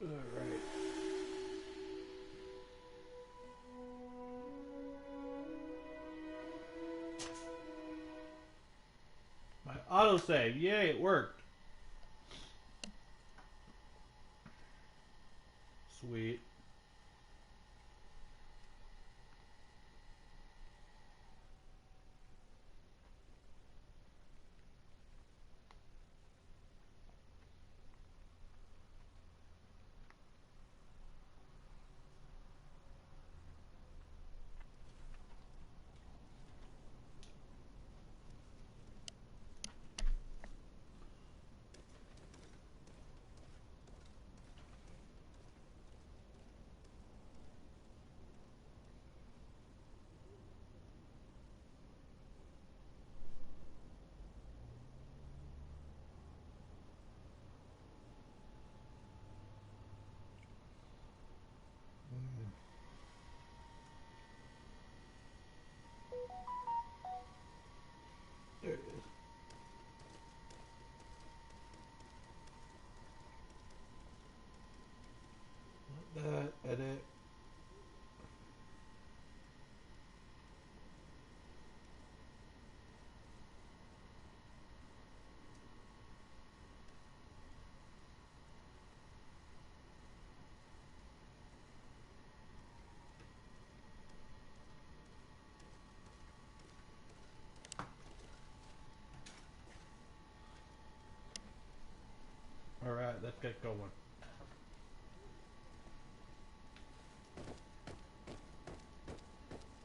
Alright. My autosave, yay, it worked. Sweet. There it is. That, edit. Alright, let's get going.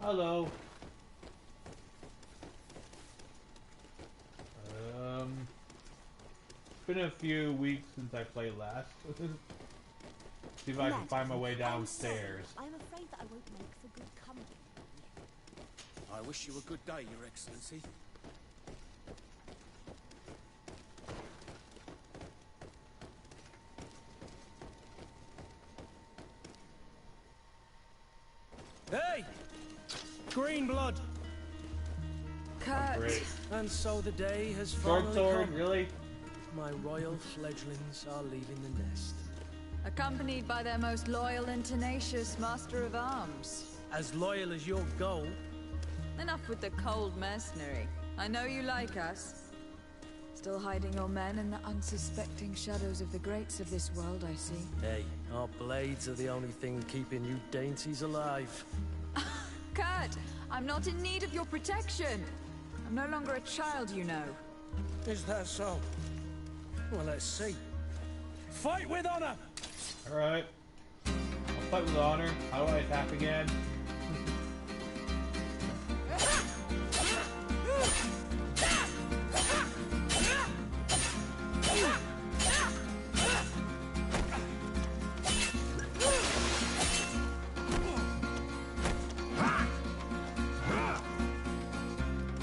Hello. It's been a few weeks since I played last. See if I can find my way downstairs. I'm afraid that I won't make for good company. I wish you a good day, Your Excellency. Hey! Green blood! Kurt. Great. And so the day has Sword, finally come. really? My royal fledglings are leaving the nest. Accompanied by their most loyal and tenacious master of arms. As loyal as your gold. Enough with the cold mercenary. I know you like us. Still hiding your men in the unsuspecting shadows of the greats of this world, I see. Hey, our blades are the only thing keeping you dainties alive. Kurt, I'm not in need of your protection. I'm no longer a child, you know. Is that so? Well, let's see. Fight with honor! Alright. I'll fight with honor. How do I attack again?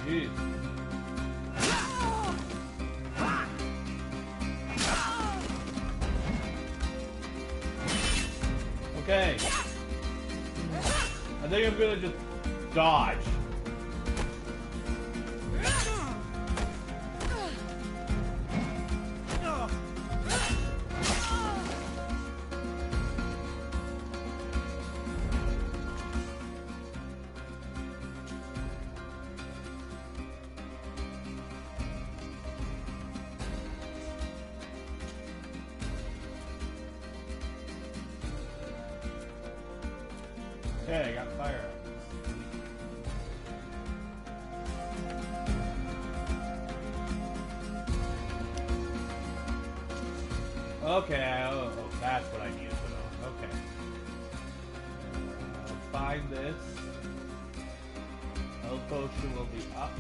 Jeez. Okay. I think I'm gonna just dodge. Okay, I got fire. Okay, oh, that's what I needed to know. Okay. Find this. Health potion will be up.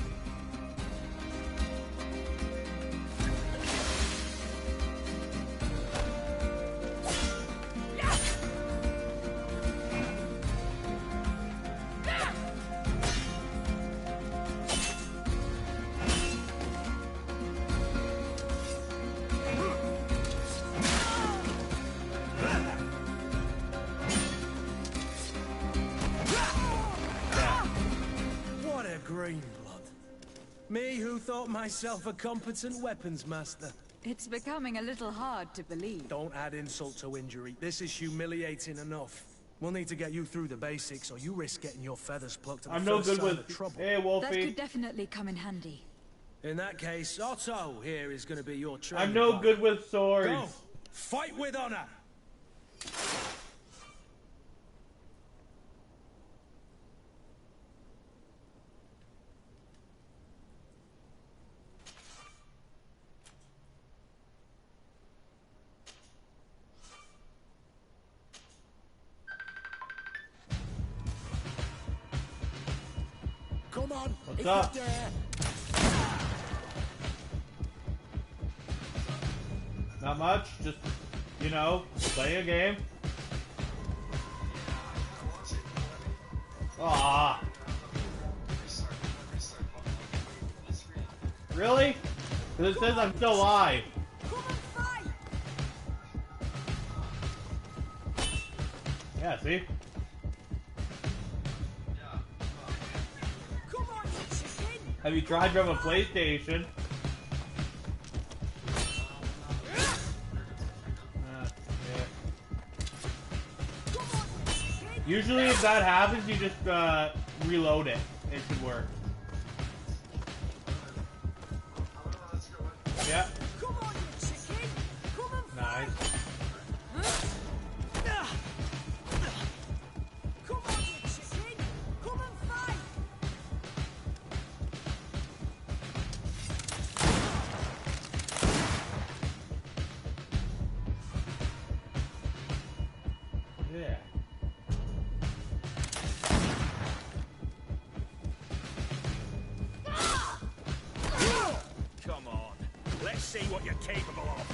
Green blood. Me who thought myself a competent weapons master. It's becoming a little hard to believe. Don't add insult to injury. This is humiliating enough. We'll need to get you through the basics, or you risk getting your feathers plucked at the I'm no first good sign with. of trouble. Hey, Wolfie. That could definitely come in handy. In that case, Otto here is going to be your training I'm no partner. good with swords. Go! Fight with honor! Come on, What's if up? you dare. Not much. Just, you know, play a game. Ah. Really? Because it says I'm still alive. Come and fight! Yeah, see? Come on, you chicken! Have you tried from a PlayStation? Yeah. Come on, you chicken! Usually if that happens, you just reload it. It should work. Yeah. Come on, you chicken! Come and Nice. Come on, you chicken! Come and fight! Yeah. Come on, let's see what you're capable of.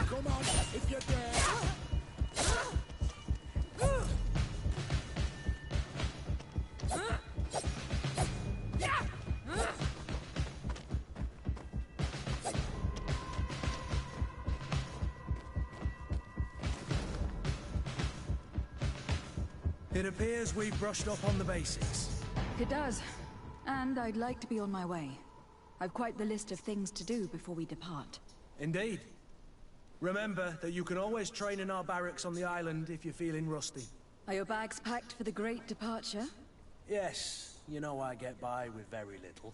Come on, if you dare. It appears we've brushed up on the basics. It does. And I'd like to be on my way. I've quite the list of things to do before we depart. Indeed. Remember that you can always train in our barracks on the island if you're feeling rusty. Are your bags packed for the great departure? Yes, you know I get by with very little.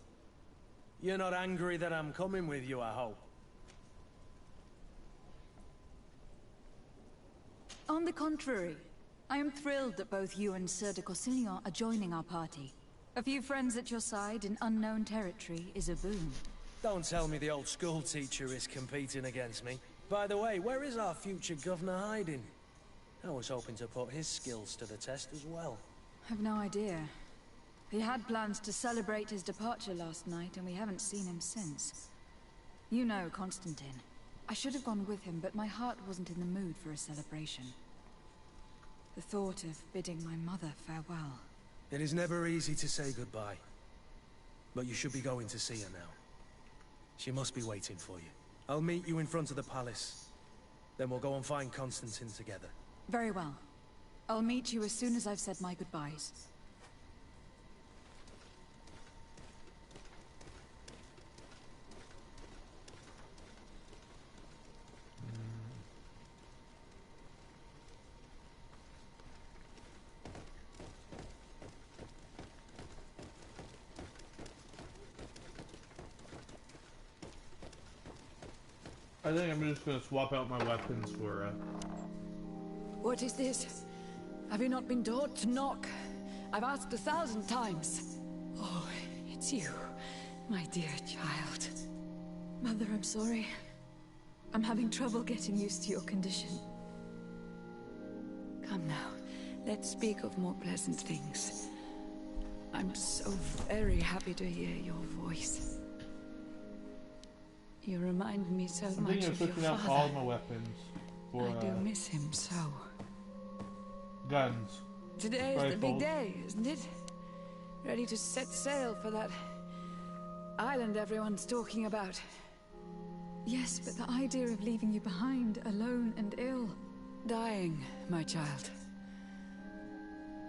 You're not angry that I'm coming with you, I hope. On the contrary, I am thrilled that both you and Sir de Corsillon are joining our party. A few friends at your side in unknown territory is a boon. Don't tell me the old school teacher is competing against me. By the way, where is our future governor hiding? I was hoping to put his skills to the test as well. I've no idea. He had plans to celebrate his departure last night, and we haven't seen him since. You know Constantine. I should have gone with him, but my heart wasn't in the mood for a celebration. The thought of bidding my mother farewell. It is never easy to say goodbye. But you should be going to see her now. She must be waiting for you. I'll meet you in front of the palace. Then we'll go and find Constantine together. Very well. I'll meet you as soon as I've said my goodbyes. I think I'm just gonna swap out my weapons for What is this? Have you not been taught to knock? I've asked 1,000 times. Oh, it's you, my dear child. Mother, I'm sorry. I'm having trouble getting used to your condition. Come now, let's speak of more pleasant things. I'm so very happy to hear your voice. You remind me so I'm much thinking of of your switching out father. all my weapons for I do miss him so. guns. Today is the big Rifles. day, isn't it? Ready to set sail for that island everyone's talking about. Yes, but the idea of leaving you behind, alone and ill. Dying, my child.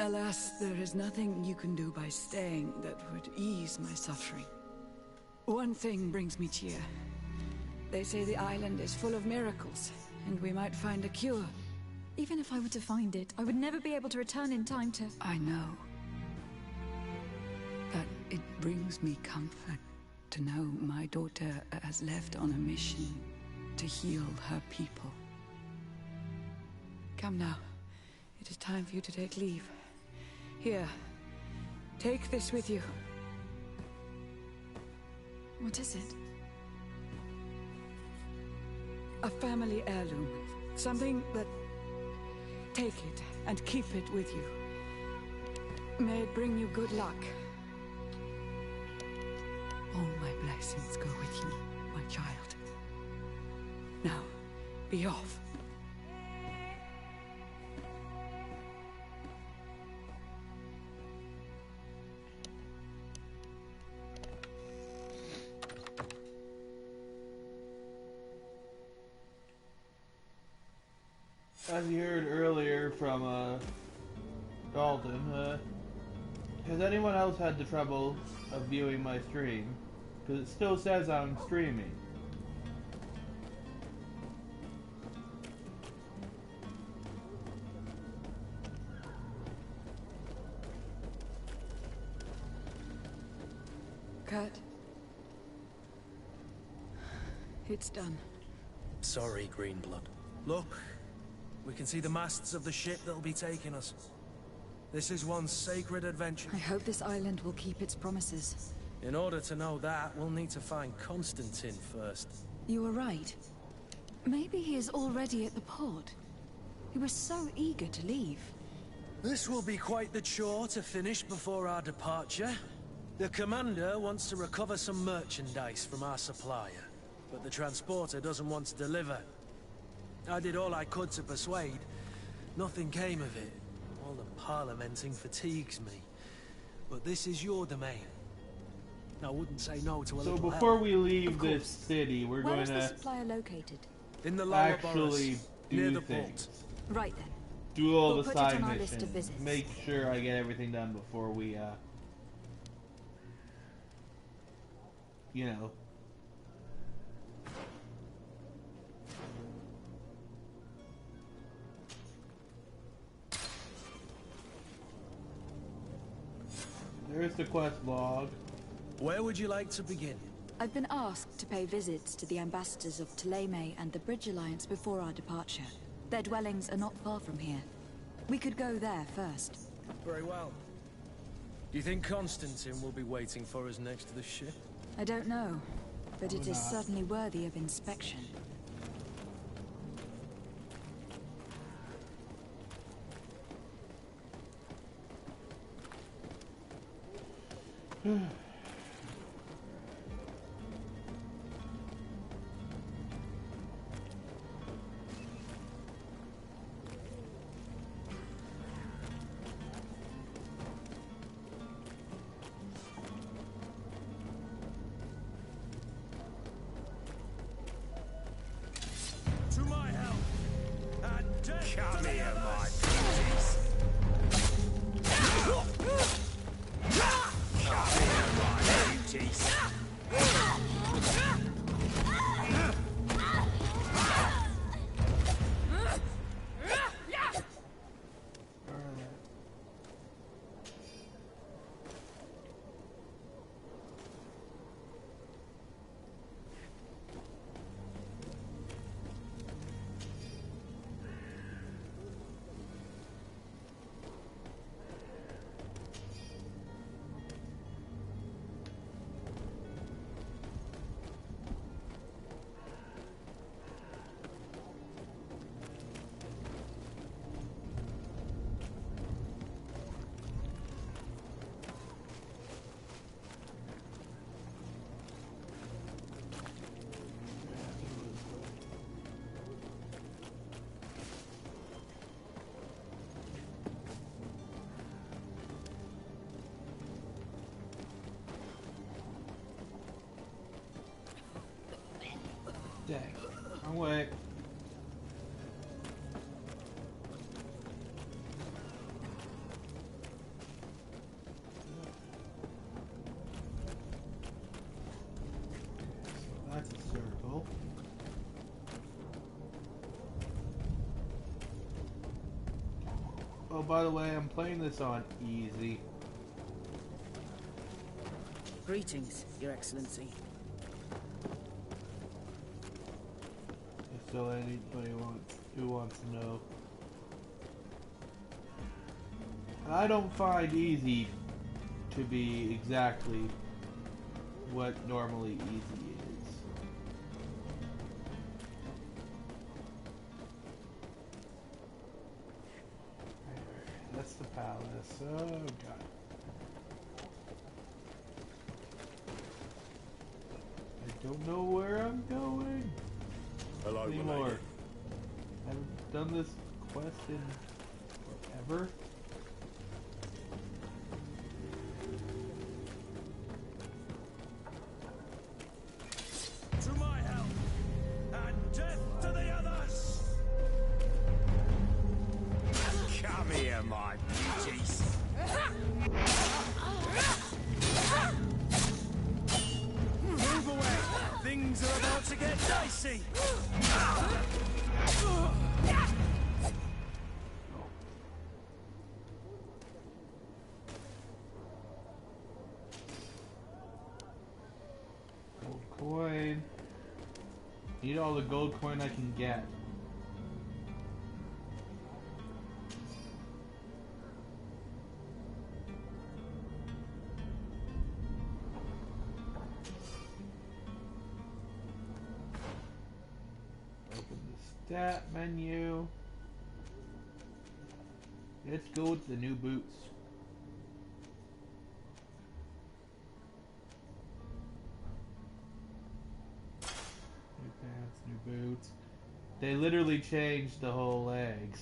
Alas, there is nothing you can do by staying that would ease my suffering. One thing brings me cheer. They say the island is full of miracles, and we might find a cure. Even if I were to find it, I would never be able to return in time to... I know. But it brings me comfort to know my daughter has left on a mission to heal her people. Come now. It is time for you to take leave. Here. Take this with you. What is it? A family heirloom. Something that... Take it and keep it with you. May it bring you good luck. All my blessings go with you, my child. Now, be off. As you heard earlier from Dalton, has anyone else had the trouble of viewing my stream? Because it still says I'm streaming. Kurt. It's done. Sorry, Greenblood. Look, we can see the masts of the ship that'll be taking us. This is one sacred adventure. I hope this island will keep its promises. In order to know that, we'll need to find Constantine first. You were right. Maybe he is already at the port. He was so eager to leave. This will be quite the chore to finish before our departure. The commander wants to recover some merchandise from our supplier, but the transporter doesn't want to deliver. I did all I could to persuade. Nothing came of it. All the parliamenting fatigues me. But this is your domain. I wouldn't say no to a So little before help. we leave this city, we're Where going is the to supplier located? In the lower actually boroughs, near do the things. port. Right then. Do all We'll the put it on side our list missions. of visits. Make sure I get everything done before we, you know. There's the quest log. Where would you like to begin? I've been asked to pay visits to the ambassadors of Ptolemy and the Bridge Alliance before our departure. Their dwellings are not far from here. We could go there first. Very well. Do you think Constantine will be waiting for us next to the ship? I don't know, but it is not. certainly worthy of inspection. To my help! And death Come to the here, my others! beauties. Come here, my Dang. Wrong way. That's a circle. Oh, by the way, I'm playing this on easy. Greetings, Your Excellency. If so anybody who wants to know. I don't find easy to be exactly what normally easy is. That's the palace. Oh god. I don't know where I'm going Hello, anymore. lady. I haven't done this quest in forever. To my help, and death to the others! Come here, my beauties. Move away! Things are about to get dicey! Gold coin. Need all the gold coin I can get. Open the stat menu. Let's go with the new boots. New pants, new boots. They literally changed the whole legs.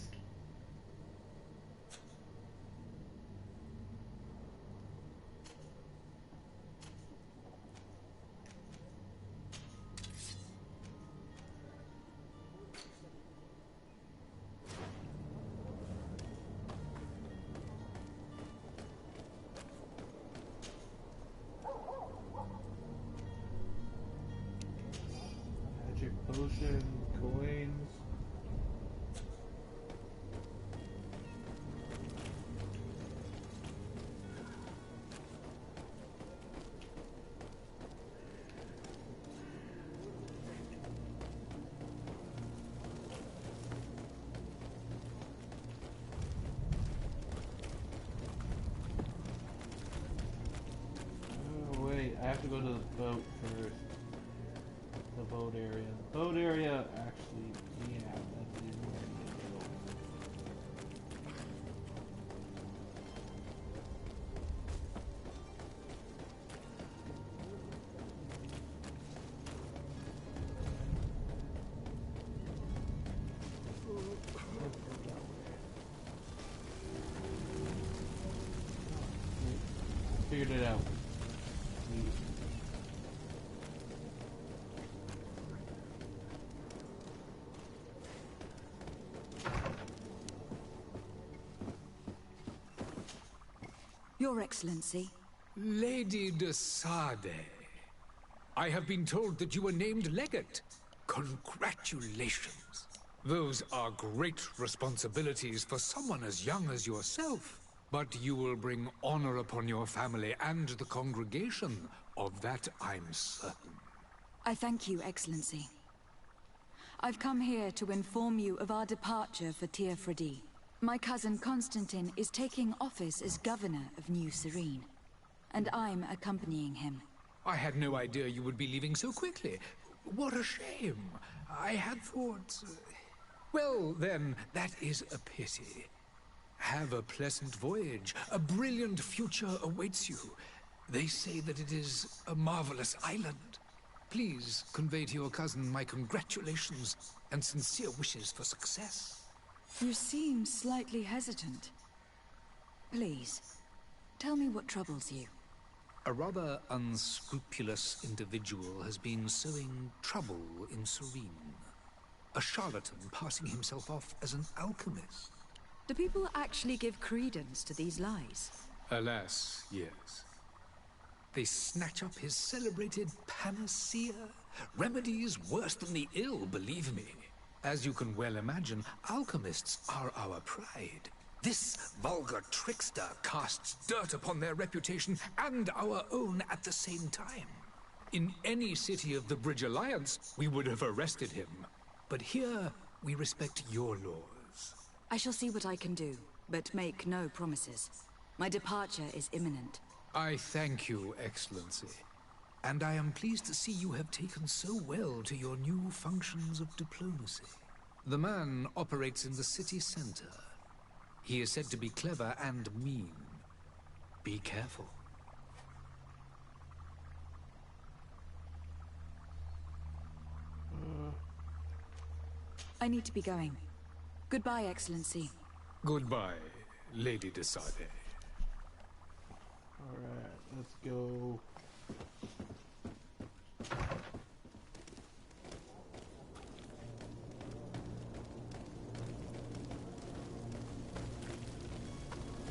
Magic potion, coins. Oh wait, I have to go to the boat first. The boat area. The boat area, actually, yeah, that is where I need to go. Figured it out. Your Excellency. Lady de Sade, I have been told that you were named legate. Congratulations. Those are great responsibilities for someone as young as yourself. But you will bring honor upon your family and the congregation. Of that, I'm certain. I thank you, Excellency. I've come here to inform you of our departure for Teofredi. My cousin Constantine is taking office as governor of New Serene, and I'm accompanying him. I had no idea you would be leaving so quickly. What a shame. I had thought... Well, then, that is a pity. Have a pleasant voyage. A brilliant future awaits you. They say that it is a marvelous island. Please convey to your cousin my congratulations and sincere wishes for success. You seem slightly hesitant. Please, tell me what troubles you. A rather unscrupulous individual has been sowing trouble in Serene. A charlatan passing himself off as an alchemist. Do people actually give credence to these lies? Alas, yes. They snatch up his celebrated panacea. Remedies worse than the ill, believe me. As you can well imagine, alchemists are our pride. This vulgar trickster casts dirt upon their reputation and our own at the same time. In any city of the Bridge Alliance, we would have arrested him. But here, we respect your laws. I shall see what I can do, but make no promises. My departure is imminent. I thank you, Excellency. And I am pleased to see you have taken so well to your new functions of diplomacy. The man operates in the city center. He is said to be clever and mean. Be careful. I need to be going. Goodbye, Excellency. Goodbye, Lady de Sade. Alright, let's go.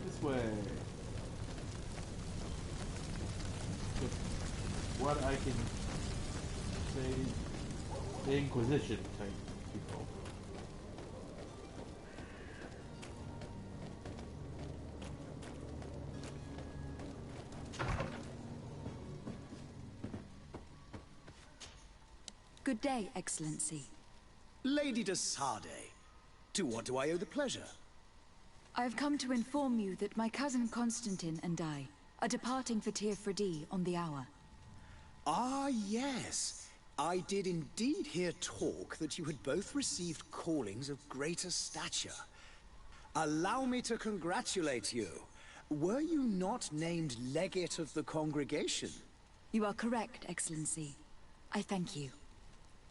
This way. With what I can say, the Inquisition type people. Good day, Excellency. Lady de Sade, to what do I owe the pleasure? I have come to inform you that my cousin Constantine and I are departing for Tir-Fredi on the hour. Ah, yes. I did indeed hear talk that you had both received callings of greater stature. Allow me to congratulate you. Were you not named legate of the congregation? You are correct, Excellency. I thank you.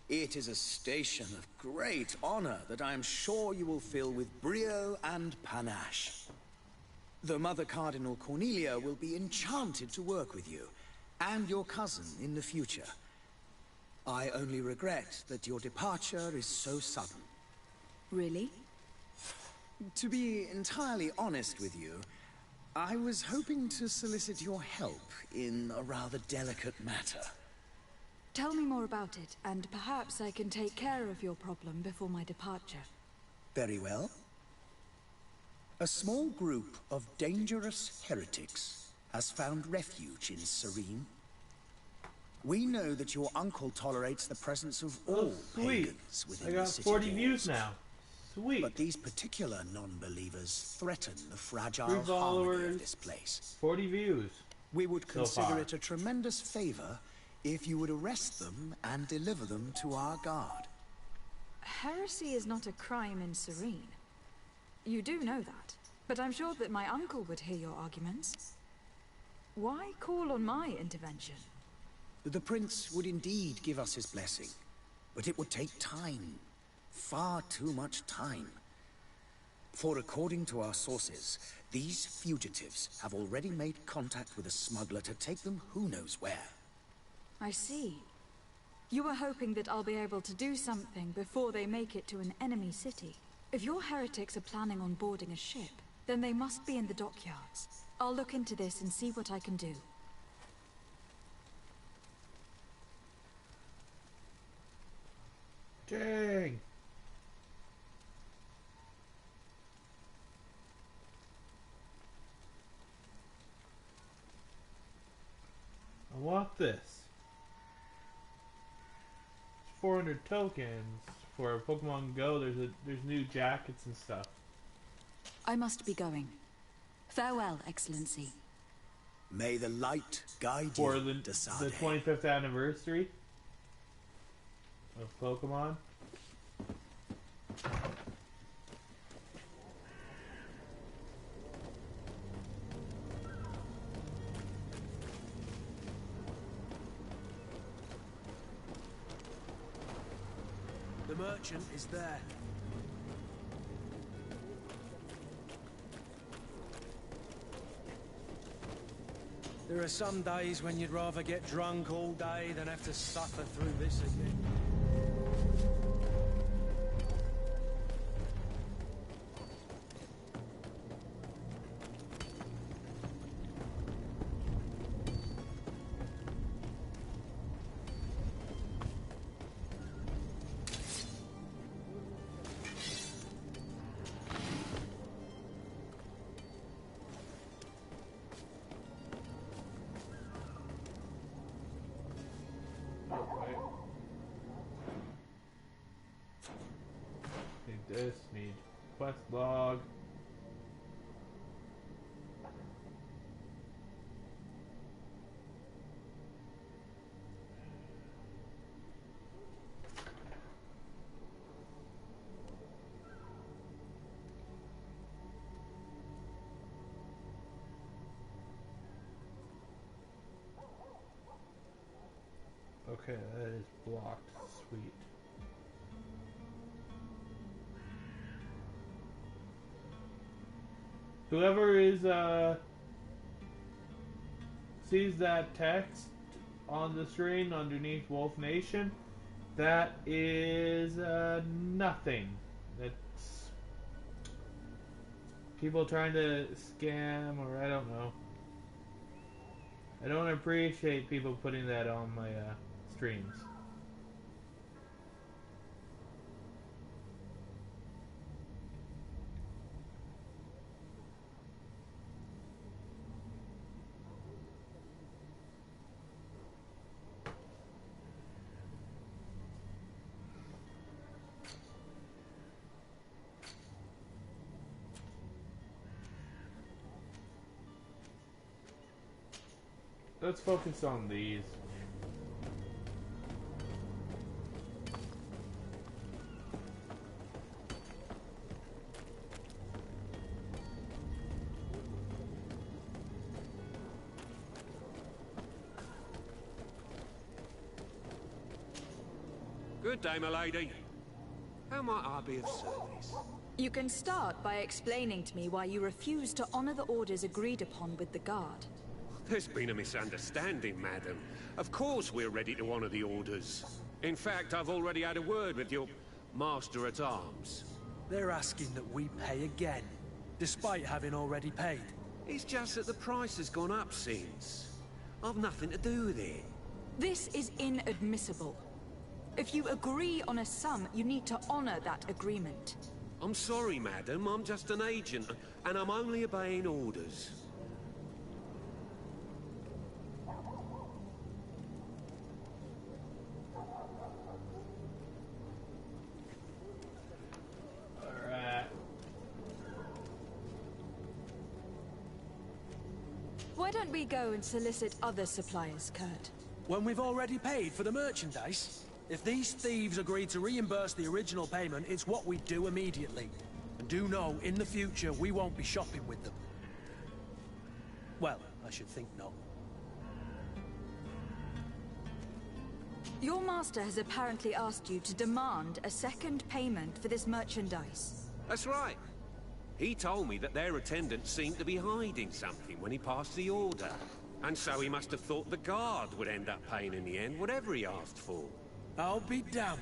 It is a station of great honor that I am sure you will fill with brio and panache. The Mother Cardinal Cornelia will be enchanted to work with you, and your cousin in the future. I only regret that your departure is so sudden. Really? To be entirely honest with you, I was hoping to solicit your help in a rather delicate matter. Tell me more about it, and perhaps I can take care of your problem before my departure. Very well. A small group of dangerous heretics has found refuge in Serene. We know that your uncle tolerates the presence of all pagans within I the got city 40 walls. views now. Sweet. But these particular non-believers threaten the fragile 3 harmony followers, of this place. 40 views. We would so consider far. it a tremendous favor if you would arrest them and deliver them to our guard. Heresy is not a crime in Serene. You do know that, but I'm sure that my uncle would hear your arguments. Why call on my intervention? The prince would indeed give us his blessing, but it would take time. Far too much time. For according to our sources, these fugitives have already made contact with a smuggler to take them who knows where. I see. You were hoping that I'll be able to do something before they make it to an enemy city. If your heretics are planning on boarding a ship, then they must be in the dockyards. I'll look into this and see what I can do. Dang. I want this. 400 tokens for Pokemon Go. There's new jackets and stuff. I must be going. Farewell, Excellency. May the light guide For you, the de Sade. 25th anniversary of Pokemon. The merchant is there. There are some days when you'd rather get drunk all day than have to suffer through this again. This need quest log. Okay, that is blocked. Sweet. Whoever is sees that text on the screen underneath Wolf Nation, that is nothing. That's people trying to scam, or I don't know. I don't appreciate people putting that on my streams. Let's focus on these. Good day, my lady. How might I be of service? You can start by explaining to me why you refuse to honor the orders agreed upon with the guard. There's been a misunderstanding, madam. Of course we're ready to honor the orders. In fact, I've already had a word with your master-at-arms. They're asking that we pay again, despite having already paid. It's just that the price has gone up since. I've nothing to do with it. This is inadmissible. If you agree on a sum, you need to honor that agreement. I'm sorry, madam. I'm just an agent, and I'm only obeying orders. Why don't we go and solicit other suppliers, Kurt? When we've already paid for the merchandise? If these thieves agree to reimburse the original payment, it's what we do immediately. And do know, in the future, we won't be shopping with them. Well, I should think not. Your master has apparently asked you to demand a second payment for this merchandise. That's right. He told me that their attendants seemed to be hiding something when he passed the order. And so he must have thought the guard would end up paying in the end, whatever he asked for. I'll be damned.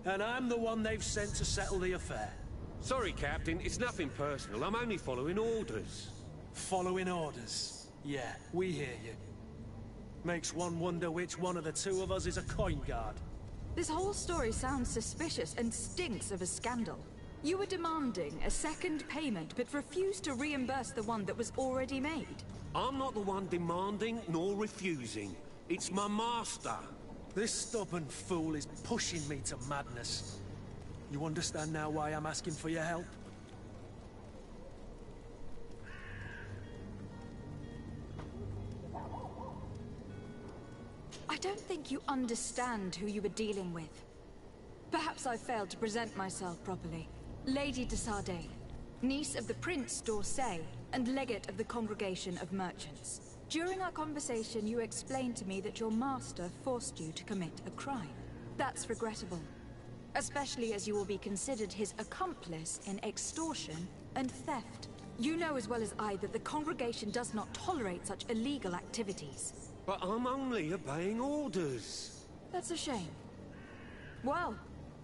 And I'm the one they've sent to settle the affair. Sorry, Captain, it's nothing personal. I'm only following orders. Following orders? Yeah, we hear you. Makes one wonder which one of the two of us is a coin guard. This whole story sounds suspicious and stinks of a scandal. You were demanding a second payment, but refused to reimburse the one that was already made. I'm not the one demanding nor refusing. It's my master. This stubborn fool is pushing me to madness. You understand now why I'm asking for your help? I don't think you understand who you were dealing with. Perhaps I failed to present myself properly. Lady de Sardet, niece of the Prince d'Orsay, and legate of the Congregation of Merchants. During our conversation, you explained to me that your master forced you to commit a crime. That's regrettable, especially as you will be considered his accomplice in extortion and theft. You know as well as I that the congregation does not tolerate such illegal activities. But I'm only obeying orders. That's a shame. Well,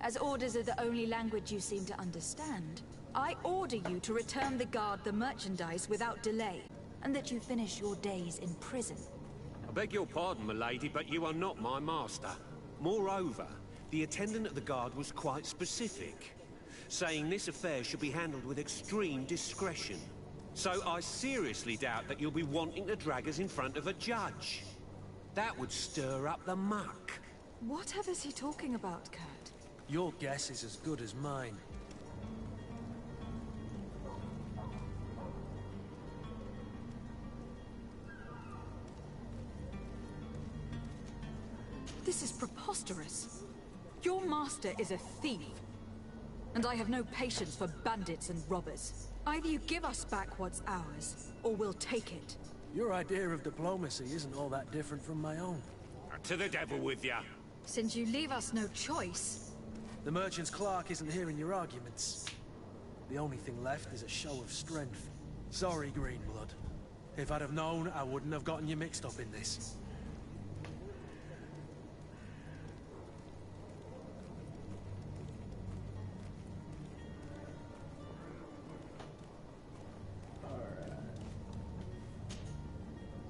as orders are the only language you seem to understand, I order you to return the guard the merchandise without delay, and that you finish your days in prison. I beg your pardon, milady, but you are not my master. Moreover, the attendant at the guard was quite specific, saying this affair should be handled with extreme discretion. So I seriously doubt that you'll be wanting to drag us in front of a judge. That would stir up the muck. Whatever is he talking about, Kurt? Your guess is as good as mine. This is preposterous. Your master is a thief. And I have no patience for bandits and robbers. Either you give us back what's ours, or we'll take it. Your idea of diplomacy isn't all that different from my own. To the devil with ya. Since you leave us no choice... The merchant's clerk isn't hearing your arguments. The only thing left is a show of strength. Sorry, Greenblood. If I'd have known, I wouldn't have gotten you mixed up in this.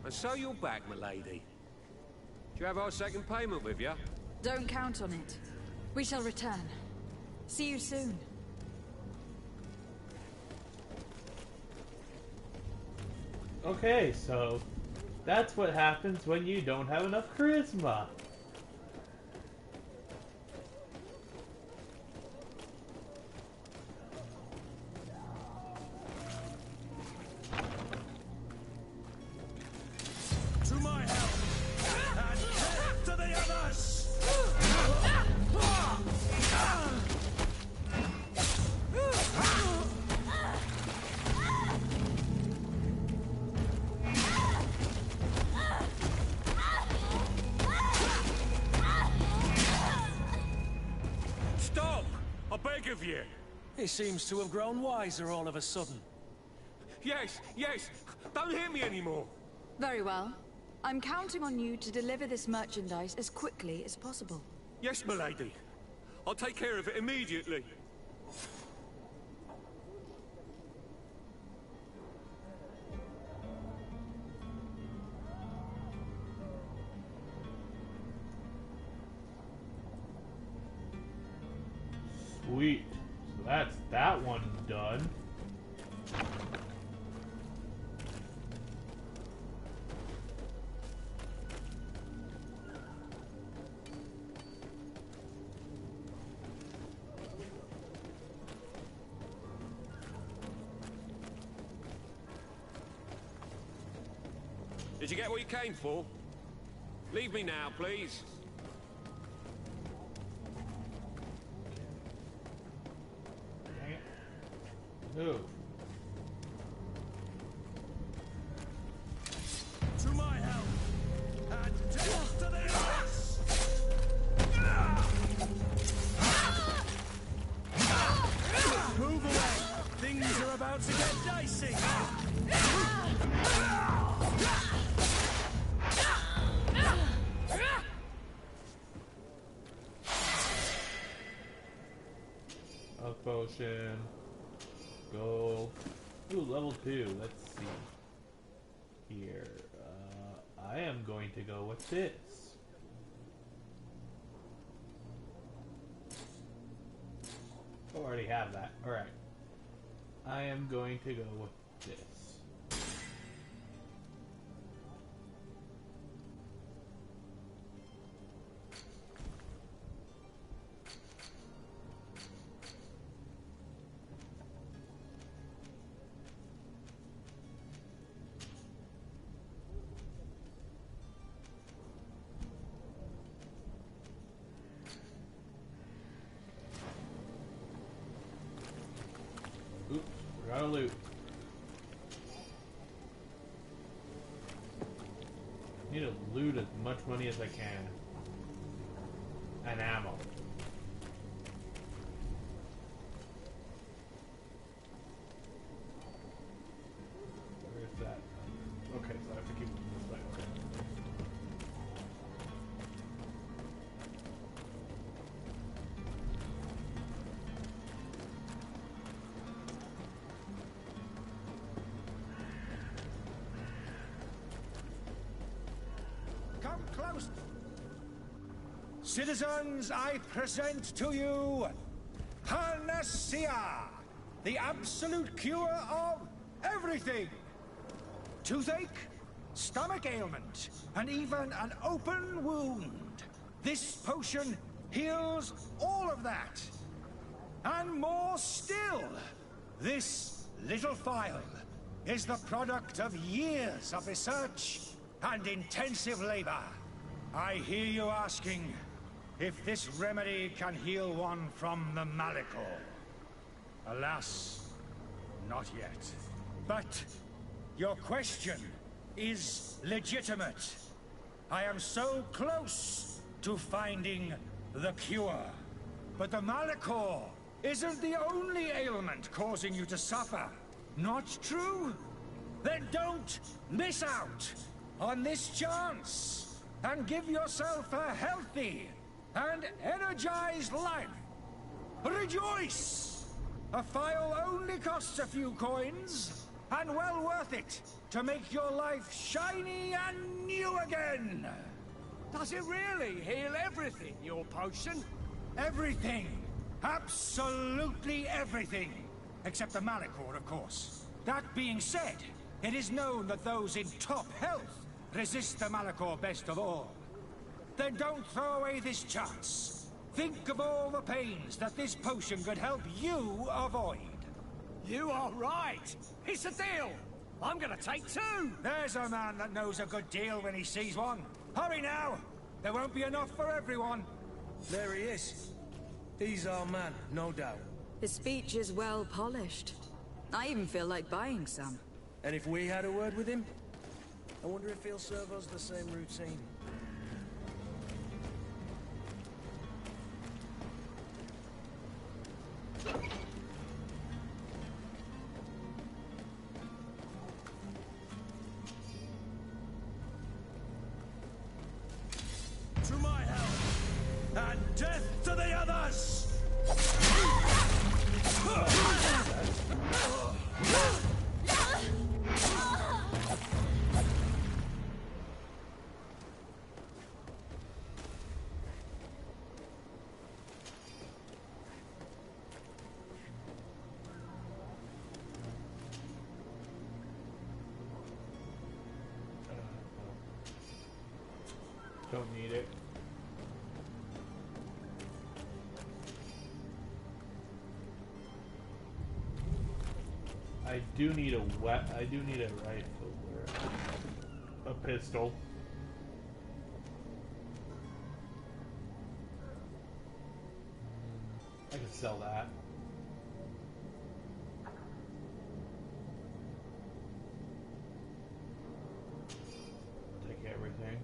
And so you're back, milady. Do you have our second payment with you? Don't count on it. We shall return. See you soon. Okay, so that's what happens when you don't have enough charisma. To my help! And death to the others! Stop! I beg of you! He seems to have grown wiser all of a sudden. Yes, yes! Don't hit me anymore! Very well. I'm counting on you to deliver this merchandise as quickly as possible. Yes, milady. I'll take care of it immediately. Sweet. So that's that one done. Did you get what you came for? Leave me now, please. Dang it. Move. To my help! And death to the others! Move away! Things are about to get dicey! Health potion. Go. Ooh, level 2. Let's see. Here. I am going to go with this. Oh, I already have that. Alright. I am going to go with this. Oops, forgot a loot. Need to loot as much money as I can. And ammo. come close. Citizens, I present to you Panacea, the absolute cure of everything. Toothache, stomach ailment, and even an open wound. This potion heals all of that. And more still, this little phial is the product of years of research and intensive labor. I hear you asking if this remedy can heal one from the Malachor. Alas, not yet. But your question is legitimate. I am so close to finding the cure. But the Malachor isn't the only ailment causing you to suffer. Not true? Then don't miss out on this chance and give yourself a healthy and energized life. Rejoice! A phial only costs a few coins, and well worth it to make your life shiny and new again. Does it really heal everything, your potion? Everything. Absolutely everything. Except the Malachor, of course. That being said, it is known that those in top health resist the Malachor best of all. Then don't throw away this chance. Think of all the pains that this potion could help you avoid. You are right. It's a deal. I'm gonna take two. There's a man that knows a good deal when he sees one. Hurry now. There won't be enough for everyone. There he is. He's our man, no doubt. His speech is well polished. I even feel like buying some. And if we had a word with him, I wonder if he'll serve us the same routine. To my help, and death to the others! Don't need it. I do need a rifle or a pistol. I can sell that. Take everything.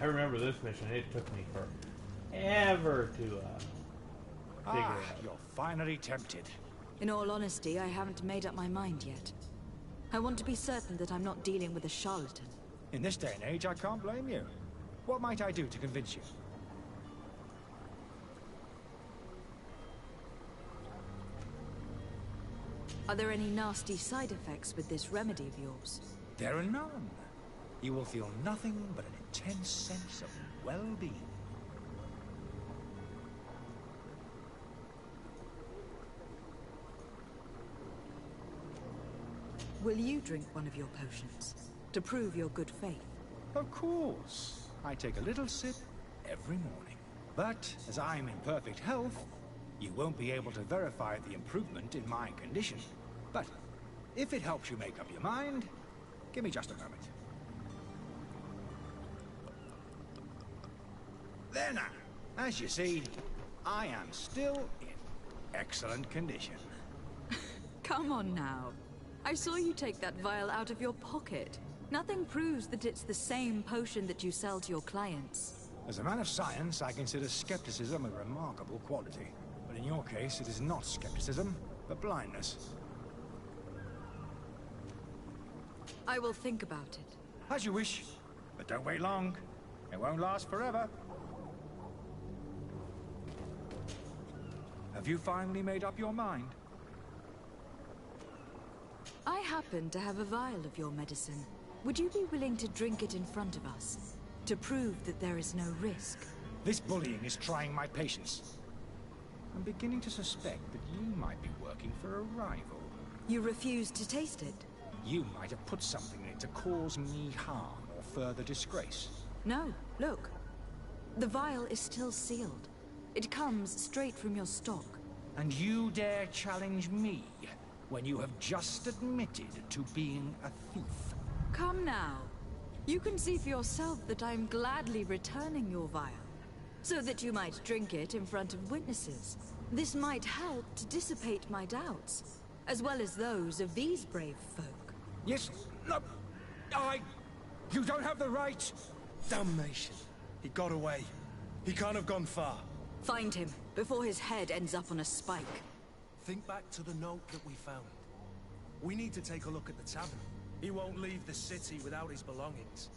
I remember this mission. It took me forever to figure out. You're finally tempted. In all honesty, I haven't made up my mind yet. I want to be certain that I'm not dealing with a charlatan. In this day and age, I can't blame you. What might I do to convince you? Are there any nasty side effects with this remedy of yours? There are none. You will feel nothing but an intense sense of well-being. Will you drink one of your potions to prove your good faith? Of course. I take a little sip every morning. But as I'm in perfect health, you won't be able to verify the improvement in my condition. But if it helps you make up your mind, give me just a moment. There now. As you see, I am still in excellent condition. Come on now. I saw you take that vial out of your pocket. Nothing proves that it's the same potion that you sell to your clients. As a man of science, I consider skepticism a remarkable quality. But in your case, it is not skepticism, but blindness. I will think about it. As you wish, but don't wait long. It won't last forever. Have you finally made up your mind? I happen to have a vial of your medicine. Would you be willing to drink it in front of us? To prove that there is no risk? This bullying is trying my patience. I'm beginning to suspect that you might be working for a rival. You refuse to taste it? You might have put something in it to cause me harm or further disgrace. No, look. The vial is still sealed. It comes straight from your stock. And you dare challenge me when you have just admitted to being a thief? Come now. You can see for yourself that I'm gladly returning your vial, so that you might drink it in front of witnesses. This might help to dissipate my doubts, as well as those of these brave folk. Yes, no, you don't have the right. Damnation. He got away. He can't have gone far. Find him, before his head ends up on a spike. Think back to the note that we found. We need to take a look at the tavern. He won't leave the city without his belongings.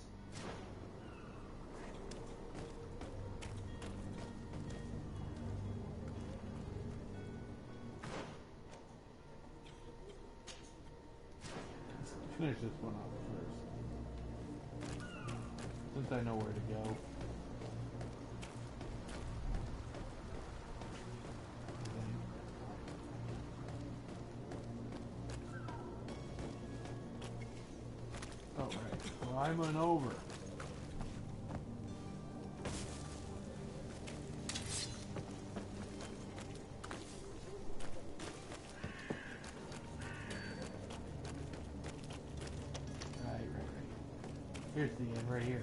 Finish this one off first. Since I know where to go. Alright, climbing over. Right. Here's the end right here.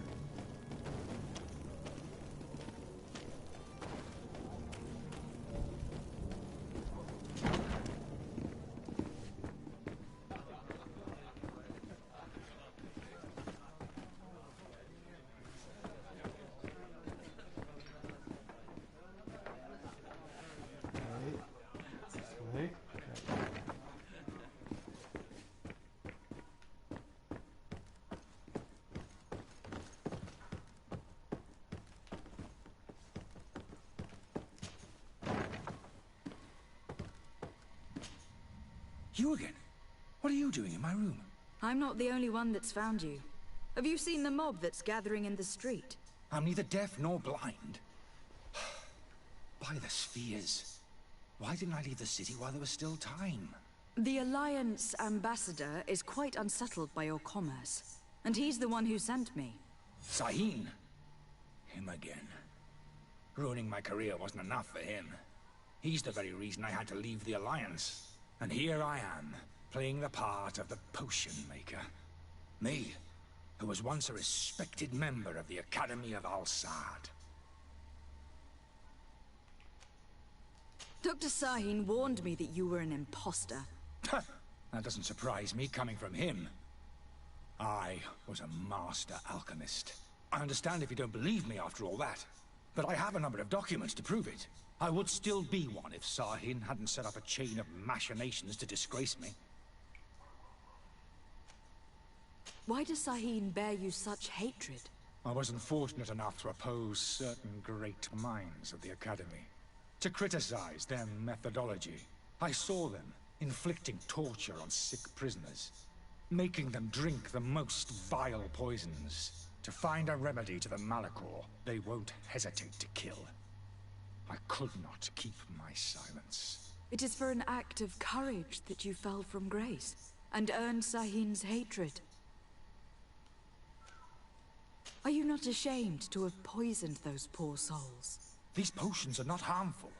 You again? What are you doing in my room? I'm not the only one that's found you. Have you seen the mob that's gathering in the street? I'm neither deaf nor blind. By the spheres. Why didn't I leave the city while there was still time? The Alliance ambassador is quite unsettled by your commerce, and he's the one who sent me. Sahin. Him again. Ruining my career wasn't enough for him. He's the very reason I had to leave the Alliance. And here I am, playing the part of the potion maker. Me, who was once a respected member of the Academy of Al-Sad. Dr. Sahin warned me that you were an imposter. That doesn't surprise me, coming from him. I was a master alchemist. I understand if you don't believe me after all that, but I have a number of documents to prove it. I would still be one if Sahin hadn't set up a chain of machinations to disgrace me. Why does Sahin bear you such hatred? I wasn't fortunate enough to oppose certain great minds of the Academy. To criticize their methodology. I saw them inflicting torture on sick prisoners. Making them drink the most vile poisons. To find a remedy to the malachor they won't hesitate to kill. I could not keep my silence. It is for an act of courage that you fell from grace, and earned Sahin's hatred. Are you not ashamed to have poisoned those poor souls? These potions are not harmful.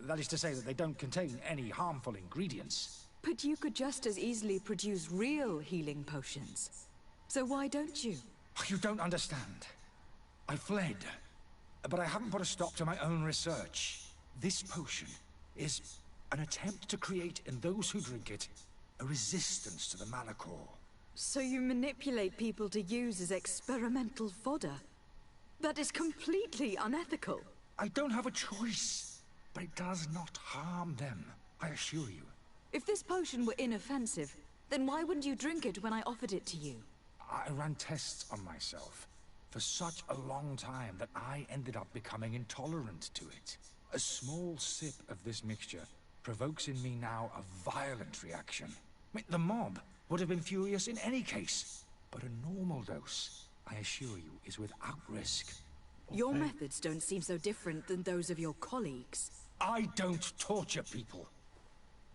That is to say that they don't contain any harmful ingredients. But you could just as easily produce real healing potions. So why don't you? You don't understand. I fled, but I haven't put a stop to my own research. This potion is an attempt to create in those who drink it a resistance to the Malachor. So you manipulate people to use as experimental fodder? That is completely unethical. I don't have a choice, but it does not harm them, I assure you. If this potion were inoffensive, then why wouldn't you drink it when I offered it to you? I ran tests on myself for such a long time that I ended up becoming intolerant to it. A small sip of this mixture provokes in me now a violent reaction. I mean, the mob would have been furious in any case, but a normal dose, I assure you, is without risk. Your methods don't seem so different than those of your colleagues. I don't torture people.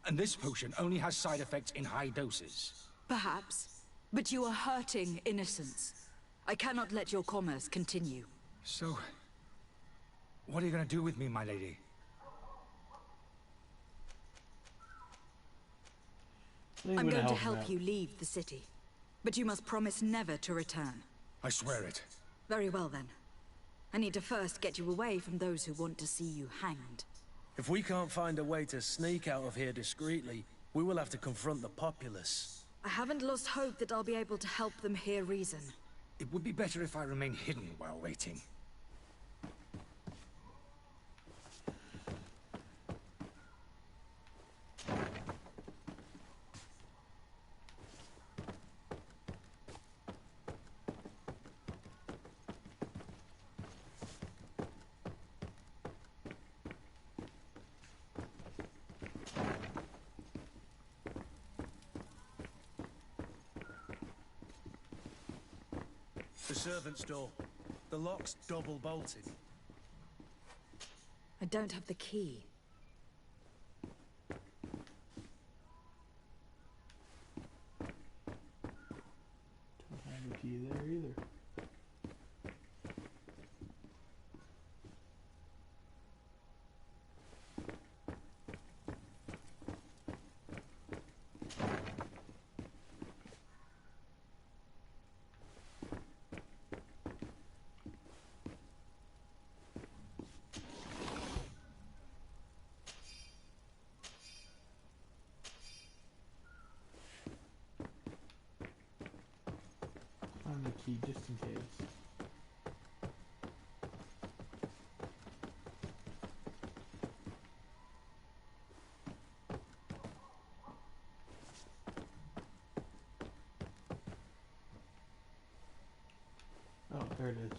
And this potion only has side effects in high doses. Perhaps, but you are hurting innocents. I cannot let your commerce continue. So, what are you gonna do with me, my lady? I'm going to help you leave the city. But you must promise never to return. I swear it. Very well then. I need to first get you away from those who want to see you hanged. If we can't find a way to sneak out of here discreetly, we will have to confront the populace. I haven't lost hope that I'll be able to help them hear reason. It would be better if I remain hidden while waiting. The servant's door. The lock's double bolted. I don't have the key. Don't have the key there either. Find the key just in case. Oh, there it is.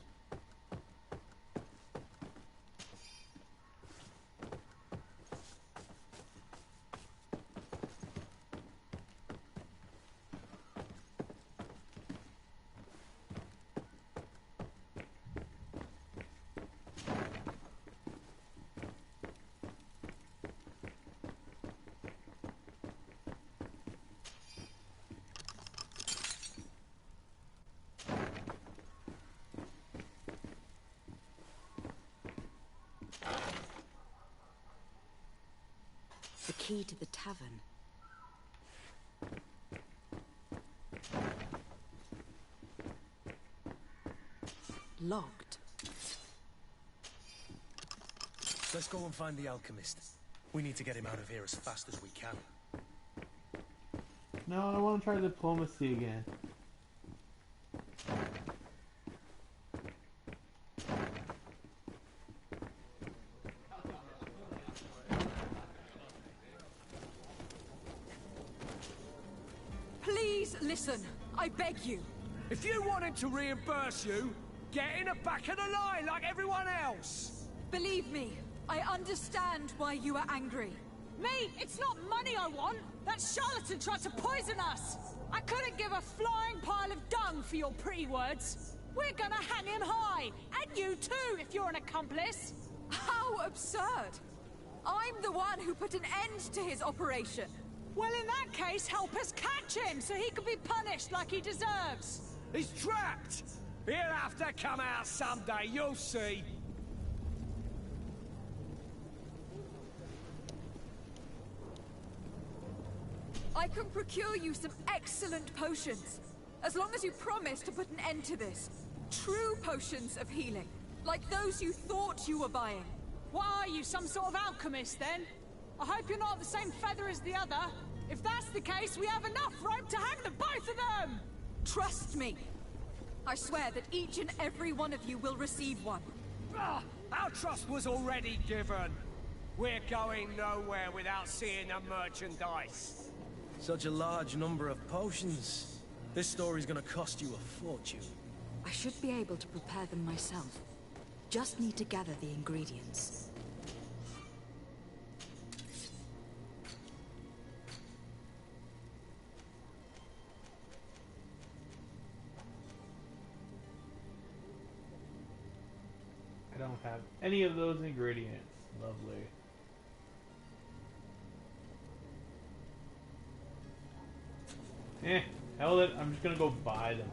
The key to the tavern. Locked. Let's go and find the alchemist. We need to get him out of here as fast as we can. No, I want to try diplomacy again. Please listen. I beg you. If you want him to reimburse you, get in the back of the line like everyone else. Believe me, I understand why you are angry. Me? It's not money I want. That charlatan tried to poison us. I couldn't give a flying pile of dung for your pretty words. We're gonna hang him high. And you too, if you're an accomplice. How absurd! I'm the one who put an end to his operation. Well, in that case, help us catch him so he can be punished like he deserves. He's trapped. He'll have to come out someday, you'll see. I can procure you some excellent potions. As long as you promise to put an end to this. True potions of healing. Like those you thought you were buying. What are you, some sort of alchemist then? I hope you're not the same feather as the other. If that's the case, we have enough rope to hang the both of them! Trust me. I swear that each and every one of you will receive one. Ah, our trust was already given. We're going nowhere without seeing the merchandise. Such a large number of potions. This story's gonna cost you a fortune. I should be able to prepare them myself. Just need to gather the ingredients. I don't have any of those ingredients. Lovely. Hell it, I'm just gonna go buy them.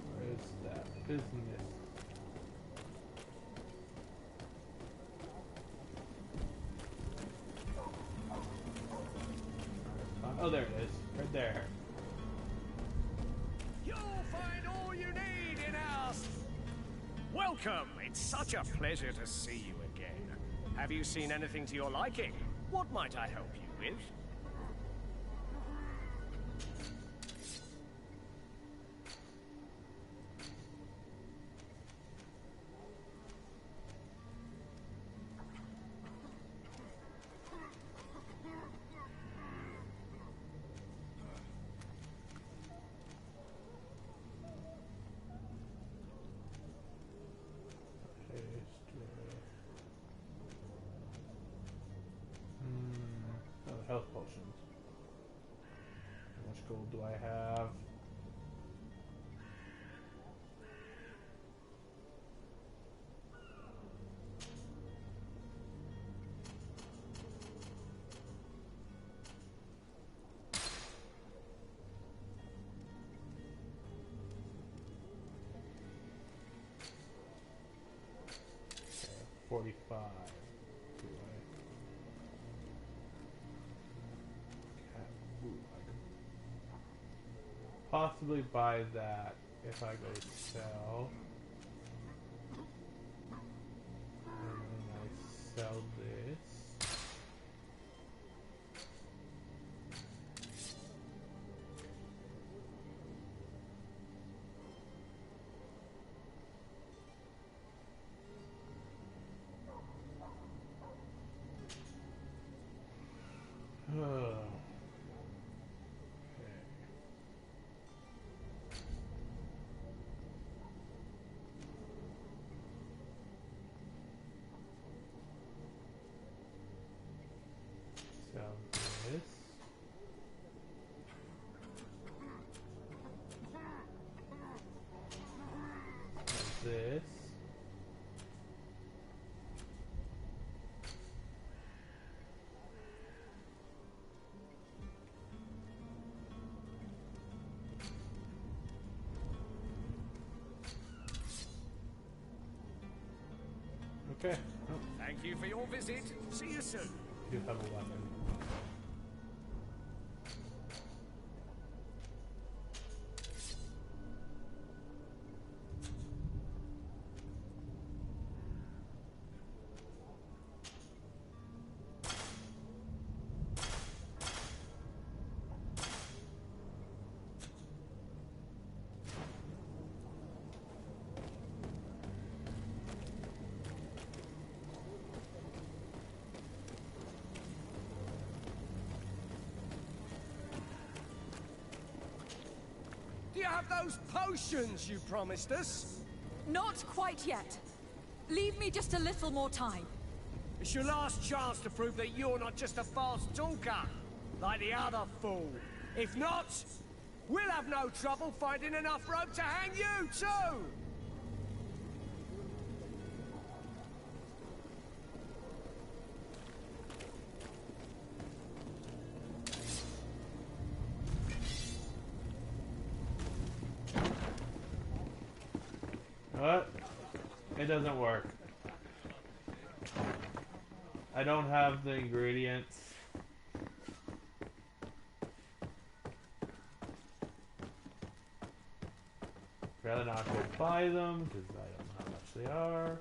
Where is that business? Oh, there it is. Right there. You'll find all you need in us. Welcome. It's such a pleasure to see you again. Have you seen anything to your liking? What might I help you with? Health potions. How much gold do I have? Okay, 45. Possibly buy that if I go sell. And then I sell this. Sell this. Sell this. Okay. Oh, Thank you for your visit. See you soon. you have a weapon. Do you have those potions you promised us? Not quite yet. Leave me just a little more time. It's your last chance to prove that you're not just a fast talker, like the other fool. If not, we'll have no trouble finding enough rope to hang you too! doesn't work. I don't have the ingredients. Rather not go buy them because I don't know how much they are.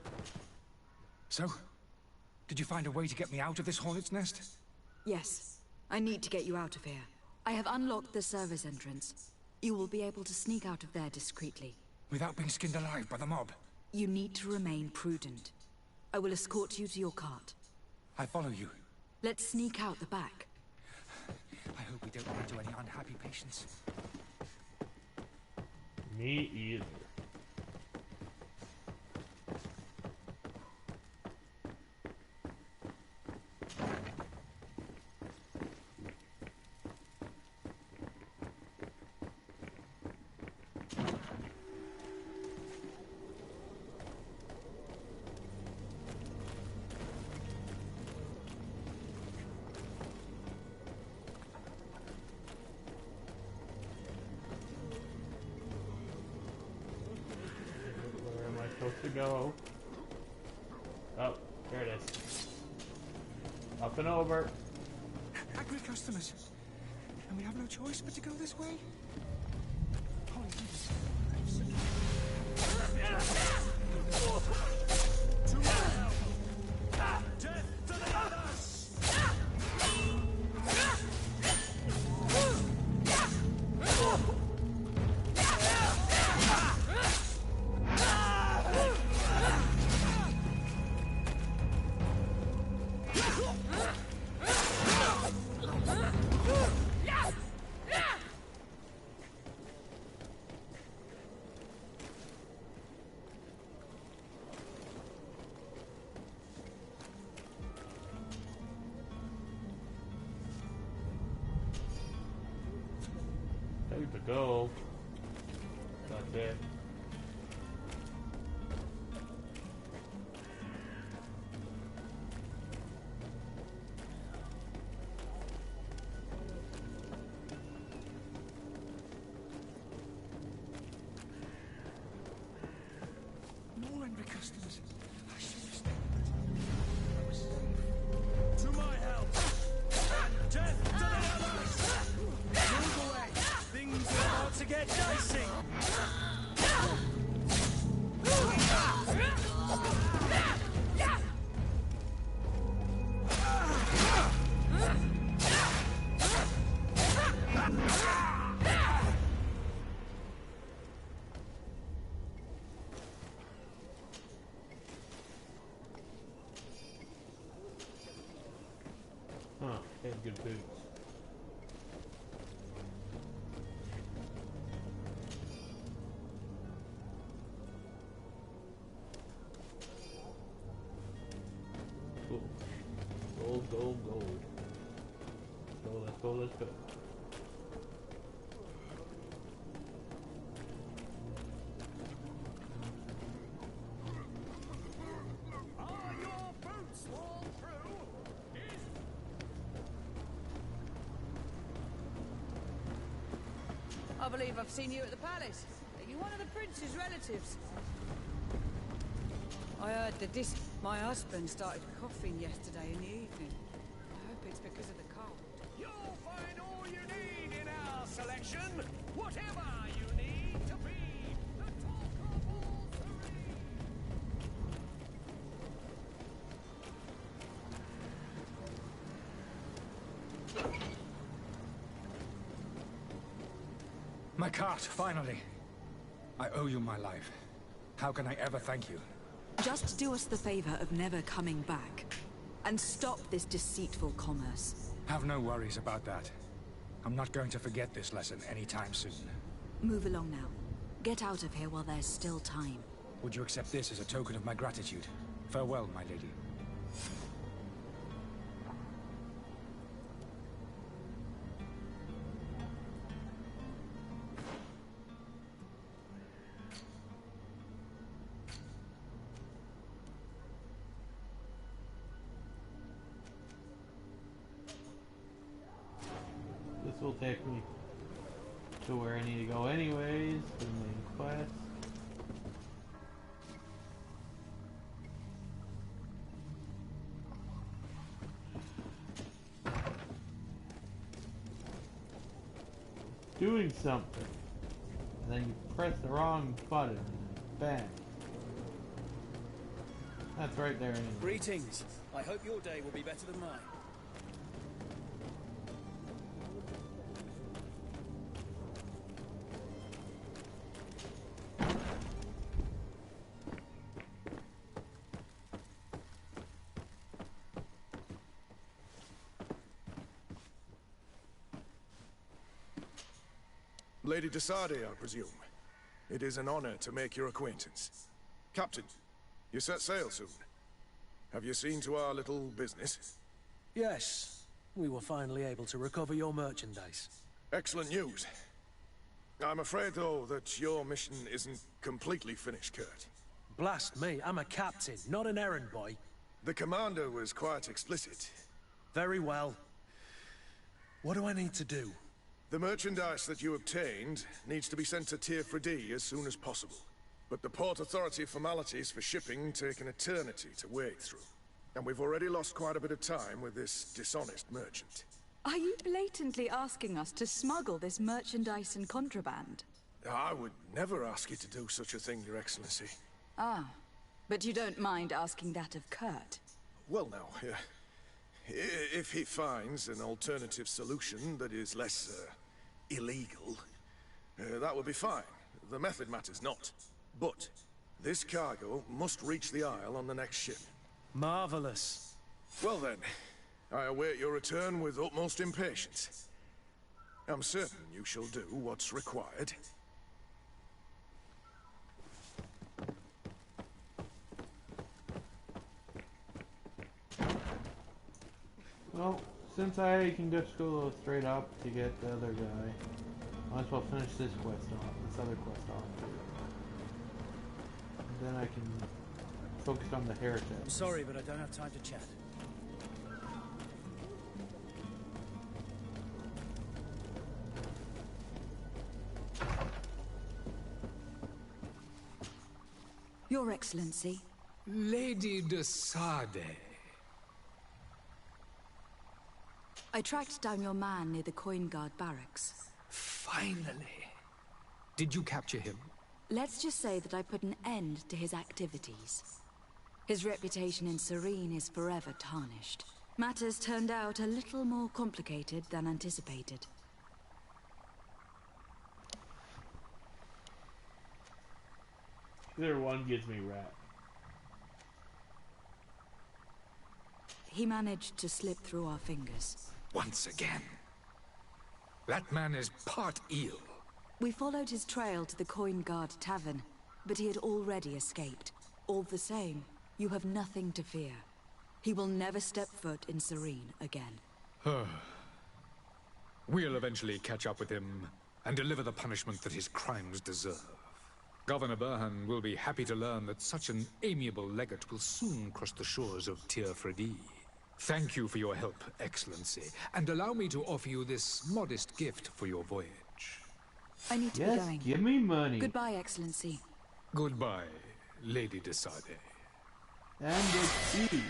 So, did you find a way to get me out of this hornet's nest? Yes. I need to get you out of here. I have unlocked the service entrance. You will be able to sneak out of there discreetly. Without being skinned alive by the mob? You need to remain prudent. I will escort you to your cart. I follow you. Let's sneak out the back. I hope we don't run into any unhappy patients. Me either. Supposed to go. Oh, there it is. Up and over. Angry customers. And we have no choice but to go this way? Holy Death to the others! Time to go. That's it. more angry customers. I should have stayed. To my help! And death to the others! Move away! Things are about to get dicey! Huh, they have good boots. Cool. Gold, gold, gold. Let's go, let's go. Are your boots worn through? I believe I've seen you at the palace. Are you one of the prince's relatives? I heard that my husband started coughing yesterday in the evening. I hope it's because of the cold. You'll find all you need in our selection. Whatever you need to be the talk of all three. My cart, finally. I owe you my life. How can I ever thank you? Just do us the favor of never coming back. And stop this deceitful commerce. Have no worries about that. I'm not going to forget this lesson anytime soon. Move along now. Get out of here while there's still time. Would you accept this as a token of my gratitude? Farewell, my lady. This will take me to where I need to go anyways, for the main quest. doing something. And then you press the wrong button and bang. That's right there anyway. Greetings. I hope your day will be better than mine. Lady Desade, I presume. It is an honor to make your acquaintance. Captain, you set sail soon. Have you seen to our little business? Yes. We were finally able to recover your merchandise. Excellent news. I'm afraid, though, that your mission isn't completely finished, Kurt. Blast me, I'm a captain, not an errand boy. The commander was quite explicit. Very well. What do I need to do? The merchandise that you obtained needs to be sent to Tier 3D as soon as possible. But the Port Authority formalities for shipping take an eternity to wade through. And we've already lost quite a bit of time with this dishonest merchant. Are you blatantly asking us to smuggle this merchandise and contraband? I would never ask you to do such a thing, Your Excellency. Ah, but you don't mind asking that of Kurt? Well, now, if he finds an alternative solution that is less, illegal, that would be fine. The method matters not. But this cargo must reach the Isle on the next ship. Marvelous. Well then, I await your return with utmost impatience. I'm certain you shall do what's required. Well, since I can just go straight up to get the other guy, might as well finish this other quest off. Then I can focus on the heretic. I'm sorry, but I don't have time to chat. Your Excellency. Lady Desade. I tracked down your man near the Coin Guard barracks. Finally. Did you capture him? Let's just say that I put an end to his activities. His reputation in Serene is forever tarnished. Matters turned out a little more complicated than anticipated. Either one gives me rat. He managed to slip through our fingers. Once again. That man is part eel. We followed his trail to the Coin Guard Tavern, but he had already escaped. All the same, you have nothing to fear. He will never step foot in Serene again. We'll eventually catch up with him and deliver the punishment that his crimes deserve. Governor Burhan will be happy to learn that such an amiable legate will soon cross the shores of Tier 3D. Thank you for your help, Excellency, and allow me to offer you this modest gift for your voyage. I need to be going. Give me money. Goodbye, Excellency. Goodbye, Lady Desade. And it's E.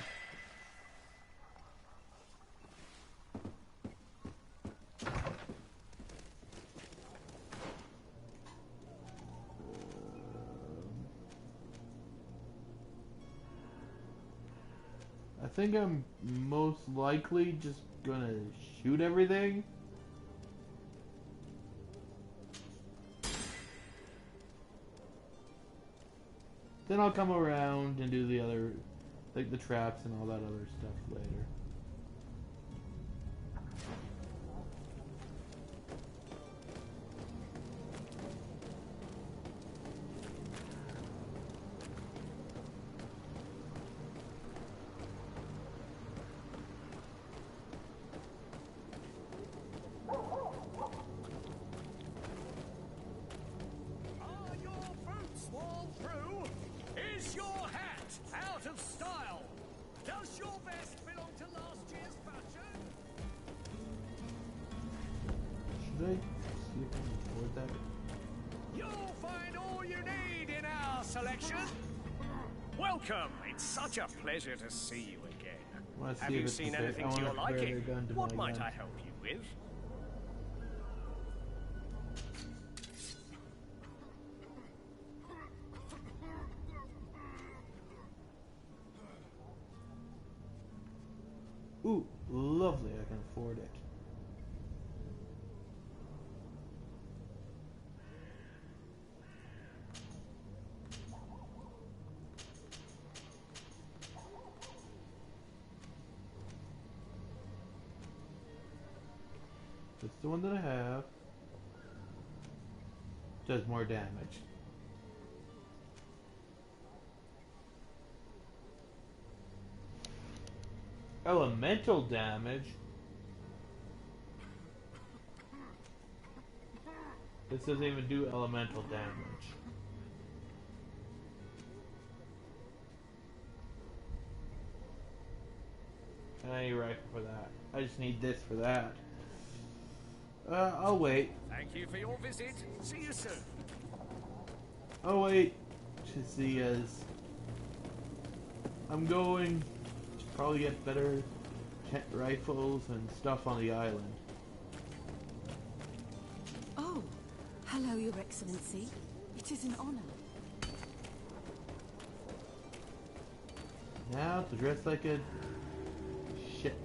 I think I'm most likely just gonna shoot everything. Then I'll come around and do the other, like the traps and all that other stuff later. Should I see if I can afford that? You'll find all you need in our selection. Welcome. It's such a pleasure to see you again. Have you seen anything to your liking? What might I help you with? Ooh, lovely, I can afford it. That's the one that I have. Does more damage. Elemental damage? This doesn't even do elemental damage. I need a rifle for that. I just need this for that. I'll wait. Thank you for your visit. See you soon. I'll wait to see as I'm going to probably get better rifles and stuff on the island. Oh, hello, Your Excellency. It is an honor. Now to dress like a ship.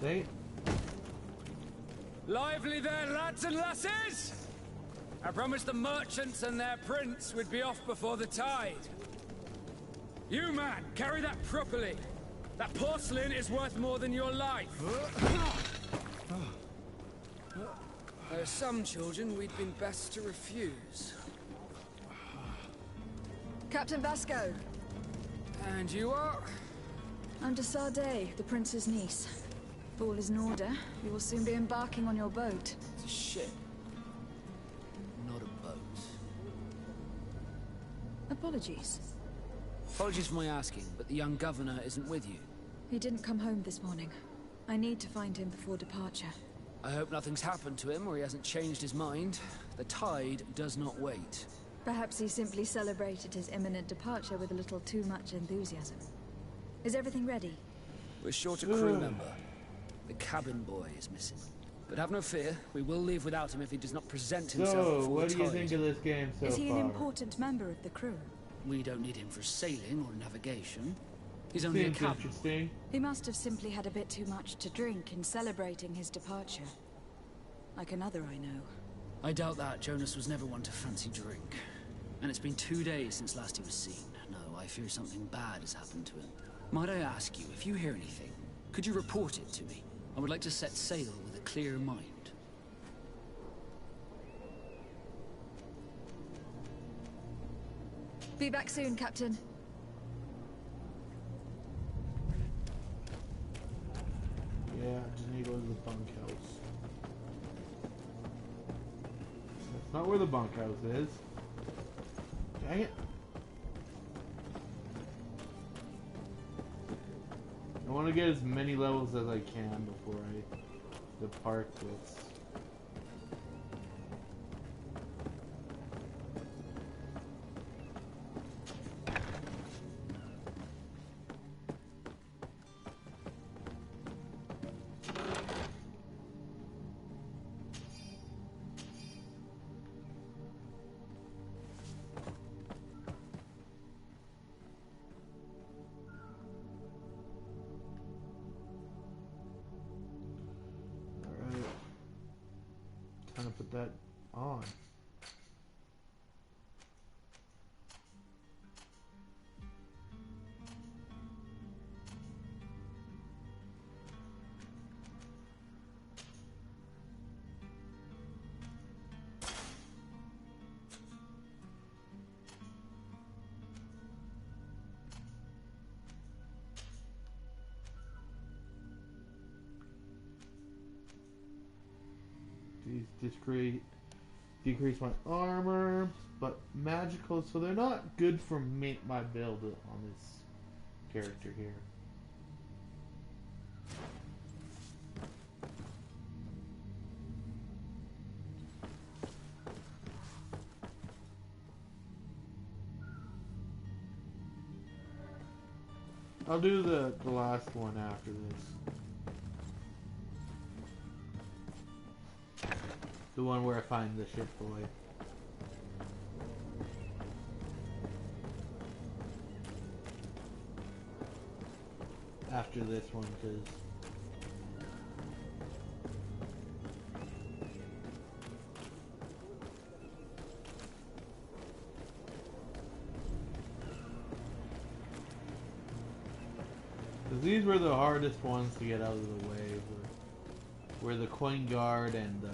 They Lively there, lads and lasses! I promised the merchants and their prince we'd be off before the tide. You, man, carry that properly. That porcelain is worth more than your life. There are some children we'd been best to refuse. Captain Vasco. And you are? I'm de Sardet, the prince's niece. If all is in order, you will soon be embarking on your boat. It's a ship, not a boat. Apologies. Apologies for my asking, but the young governor isn't with you. He didn't come home this morning. I need to find him before departure. I hope nothing's happened to him or he hasn't changed his mind. The tide does not wait. Perhaps he simply celebrated his imminent departure with a little too much enthusiasm. Is everything ready? We're short a crew member. The cabin boy is missing. But have no fear, we will leave without him if he does not present himself So, before what the do you tide. think of this game so far? Is he an important member of the crew? We don't need him for sailing or navigation. He's only a Seems captain. interesting. He must have simply had a bit too much to drink in celebrating his departure. Like another I know. I doubt that. Jonas was never one to fancy drink. And it's been 2 days since last he was seen. No, I fear something bad has happened to him. Might I ask you, if you hear anything, could you report it to me? I would like to set sail with a clear mind. Be back soon, Captain. Yeah, I need to go to the bunkhouse. That's not where the bunkhouse is. Dang it. I want to get as many levels as I can before I depart this. Time to put that on. These decrease my armor, but magical, so they're not good for me, my build on this character here. I'll do the last one after this. The one where I find the ship boy. After this one, because these were the hardest ones to get out of the way, were the coin guard and the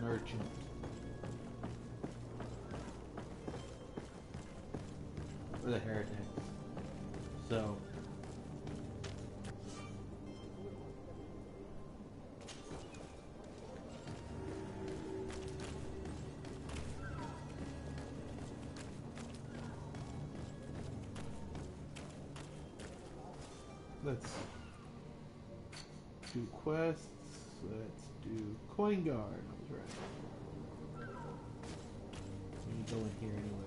merchant. Or the heretics. So let's do quests. Let's do coin guard. I was right. Let me go in here anyways.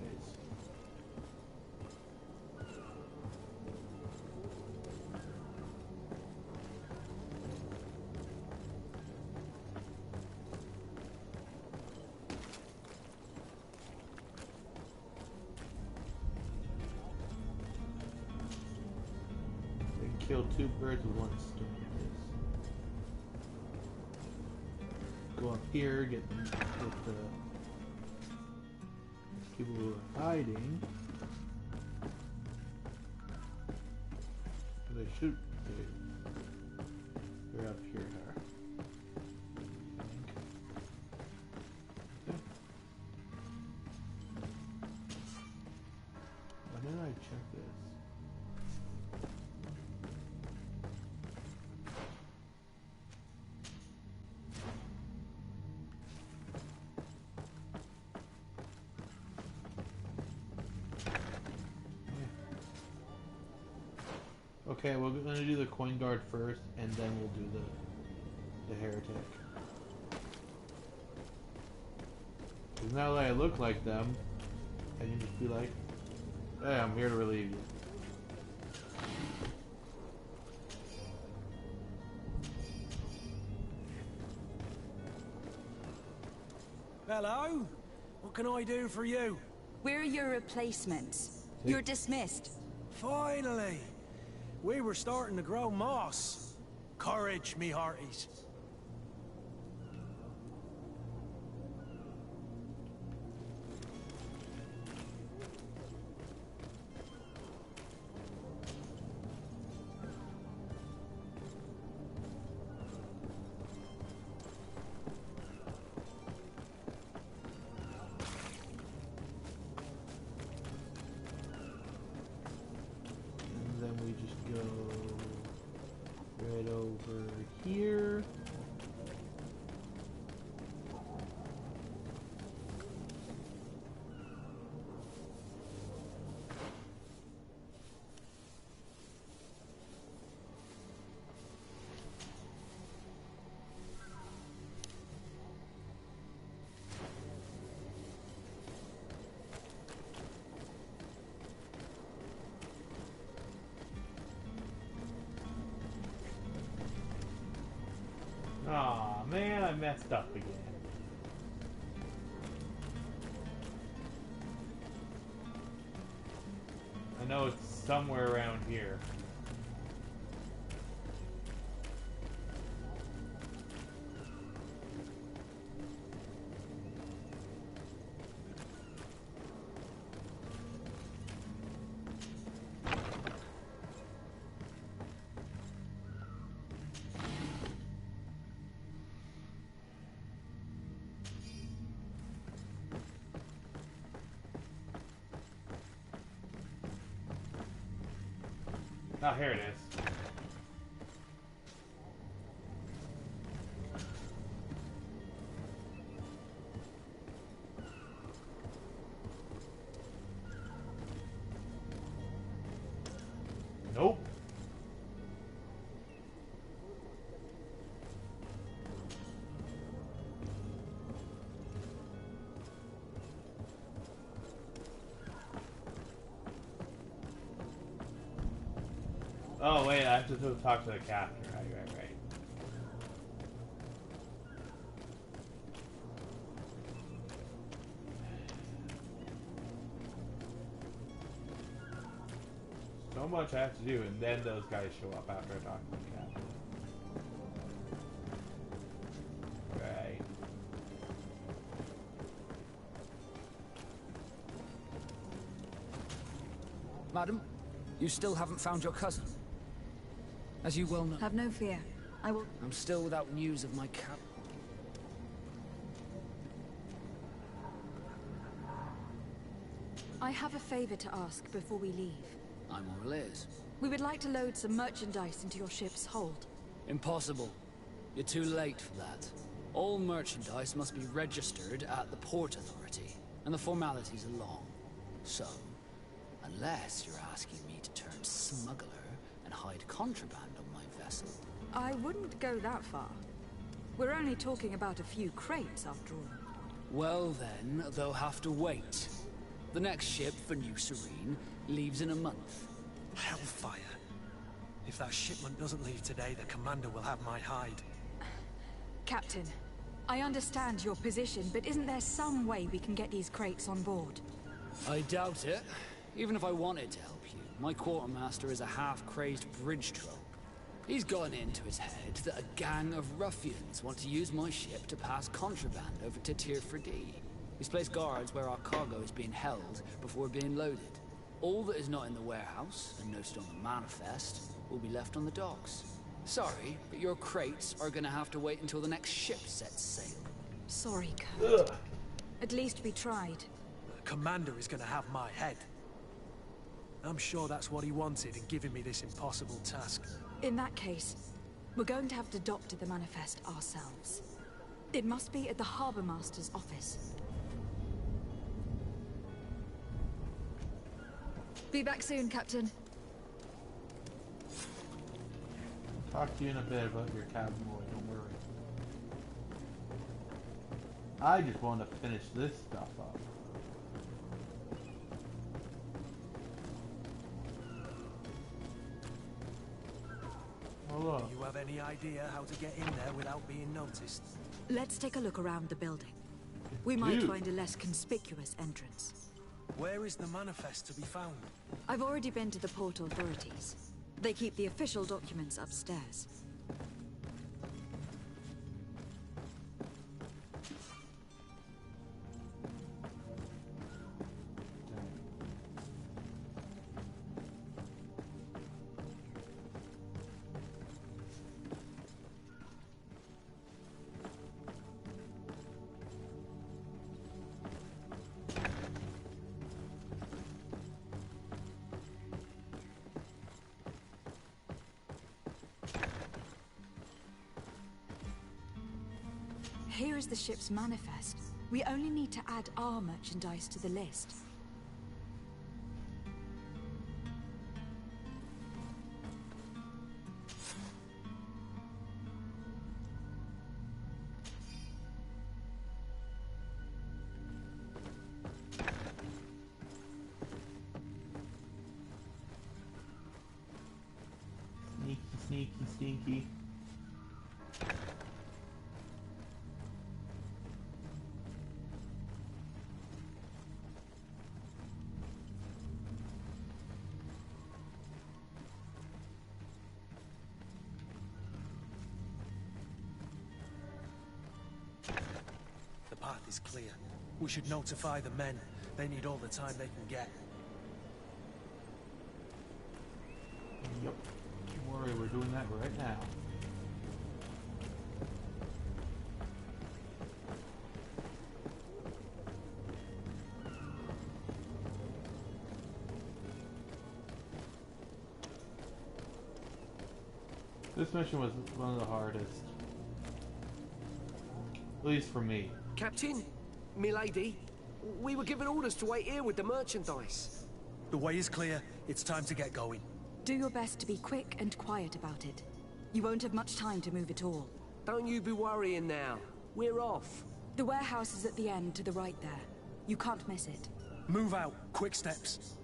Kill two birds with one stone. Go up here, get the people who are hiding. They shoot. They're up here. Why didn't I check this? Okay, we're gonna do the coin guard first, and then we'll do the heretic. Because now that I look like them, I can just be like, hey, I'm here to relieve you. Hello? What can I do for you? We're your replacements. You're dismissed. Finally! We were starting to grow moss. Courage, me hearties. Here. Aw, man, I messed up again. I know it's somewhere around here. Oh, here it is. Nope. Oh wait, I have to talk to the captain. Right. So much I have to do, and then those guys show up after I talk to the captain. Right. Madam, you still haven't found your cousin. As you well know. Have no fear. I will... I'm still without news of my cap... I have a favor to ask before we leave. I'm all ears. We would like to load some merchandise into your ship's hold. Impossible. You're too late for that. All merchandise must be registered at the Port Authority, and the formalities are long. So, unless you're asking me to turn smuggler and hide contraband on my vessel... I wouldn't go that far. We're only talking about a few crates, after all. Well then, they'll have to wait. The next ship for New Serene leaves in a month. Hellfire. If that shipment doesn't leave today, the commander will have my hide. Captain, I understand your position, but isn't there some way we can get these crates on board? I doubt it. Even if I wanted to help you, my quartermaster is a half-crazed bridge troll. He's gotten into his head that a gang of ruffians want to use my ship to pass contraband over to Tier 4D. He's placed guards where our cargo is being held before being loaded. All that is not in the warehouse, and noted on the manifest, will be left on the docks. Sorry, but your crates are gonna have to wait until the next ship sets sail. Sorry, Kurt. At least we tried. The commander is gonna have my head. I'm sure that's what he wanted in giving me this impossible task. In that case, we're going to have to doctor the manifest ourselves. It must be at the Harbour Master's office. Be back soon, Captain. Talk to you in a bit about your cabin boy, don't worry. I just want to finish this stuff up. Hold on. Do you have any idea how to get in there without being noticed? Let's take a look around the building. We might find a less conspicuous entrance. Where is the manifest to be found? I've already been to the port authorities. They keep the official documents upstairs. Here is the ship's manifest. We only need to add our merchandise to the list. Sneaky, sneaky, stinky. The path is clear. We should notify the men. They need all the time they can get. Yep. Don't worry, we're doing that right now. This mission was one of the hardest. At least for me. Captain, milady, we were given orders to wait here with the merchandise. The way is clear. It's time to get going. Do your best to be quick and quiet about it. You won't have much time to move at all. Don't you be worrying now. We're off. The warehouse is at the end to the right there. You can't miss it. Move out. Quick steps.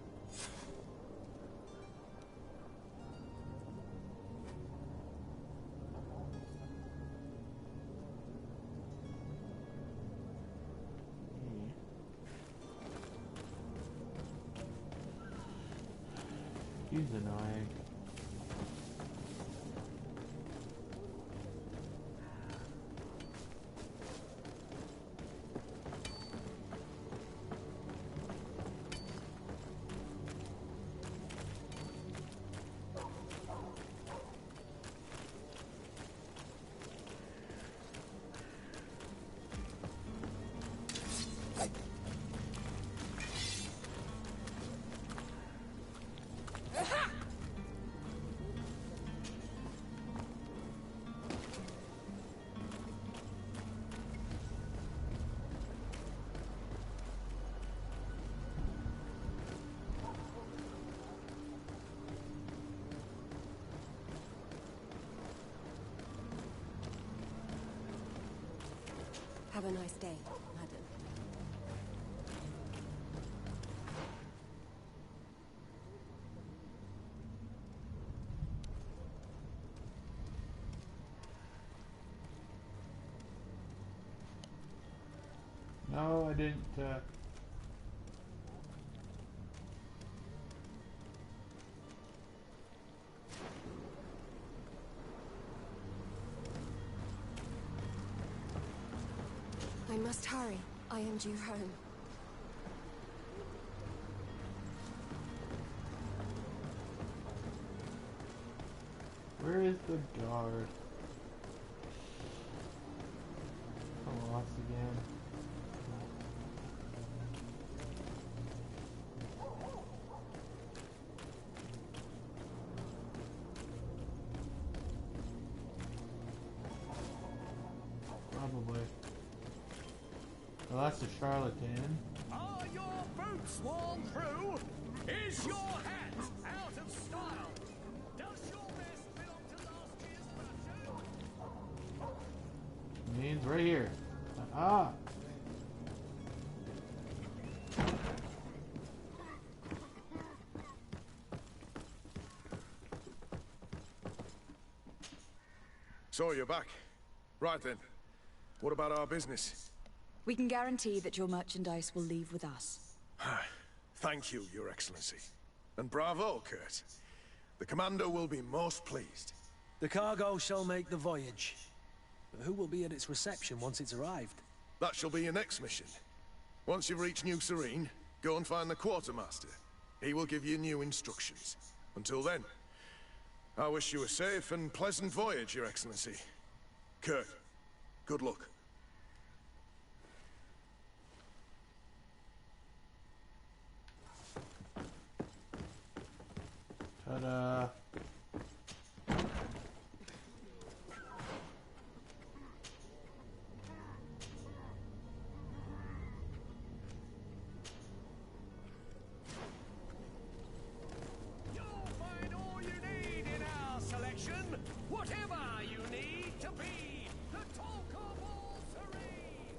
Excuse He's annoying. Have a nice day, madam. No, I didn't, I must hurry. I am due home. Where is the guard? I'm lost again. Probably. Well, that's a charlatan. Are your boots worn through? Is your hat out of style? Does your vest belong to last year's fashion? Means right here. Ah! So you're back. Right then. What about our business? We can guarantee that your merchandise will leave with us. Thank you, Your Excellency. And bravo, Kurt. The Commander will be most pleased. The cargo shall make the voyage. But who will be at its reception once it's arrived? That shall be your next mission. Once you've reached New Serene, go and find the Quartermaster. He will give you new instructions. Until then, I wish you a safe and pleasant voyage, Your Excellency. Kurt, good luck. Ta-da! You'll find all you need in our selection. Whatever you need to be the talk of all Serene.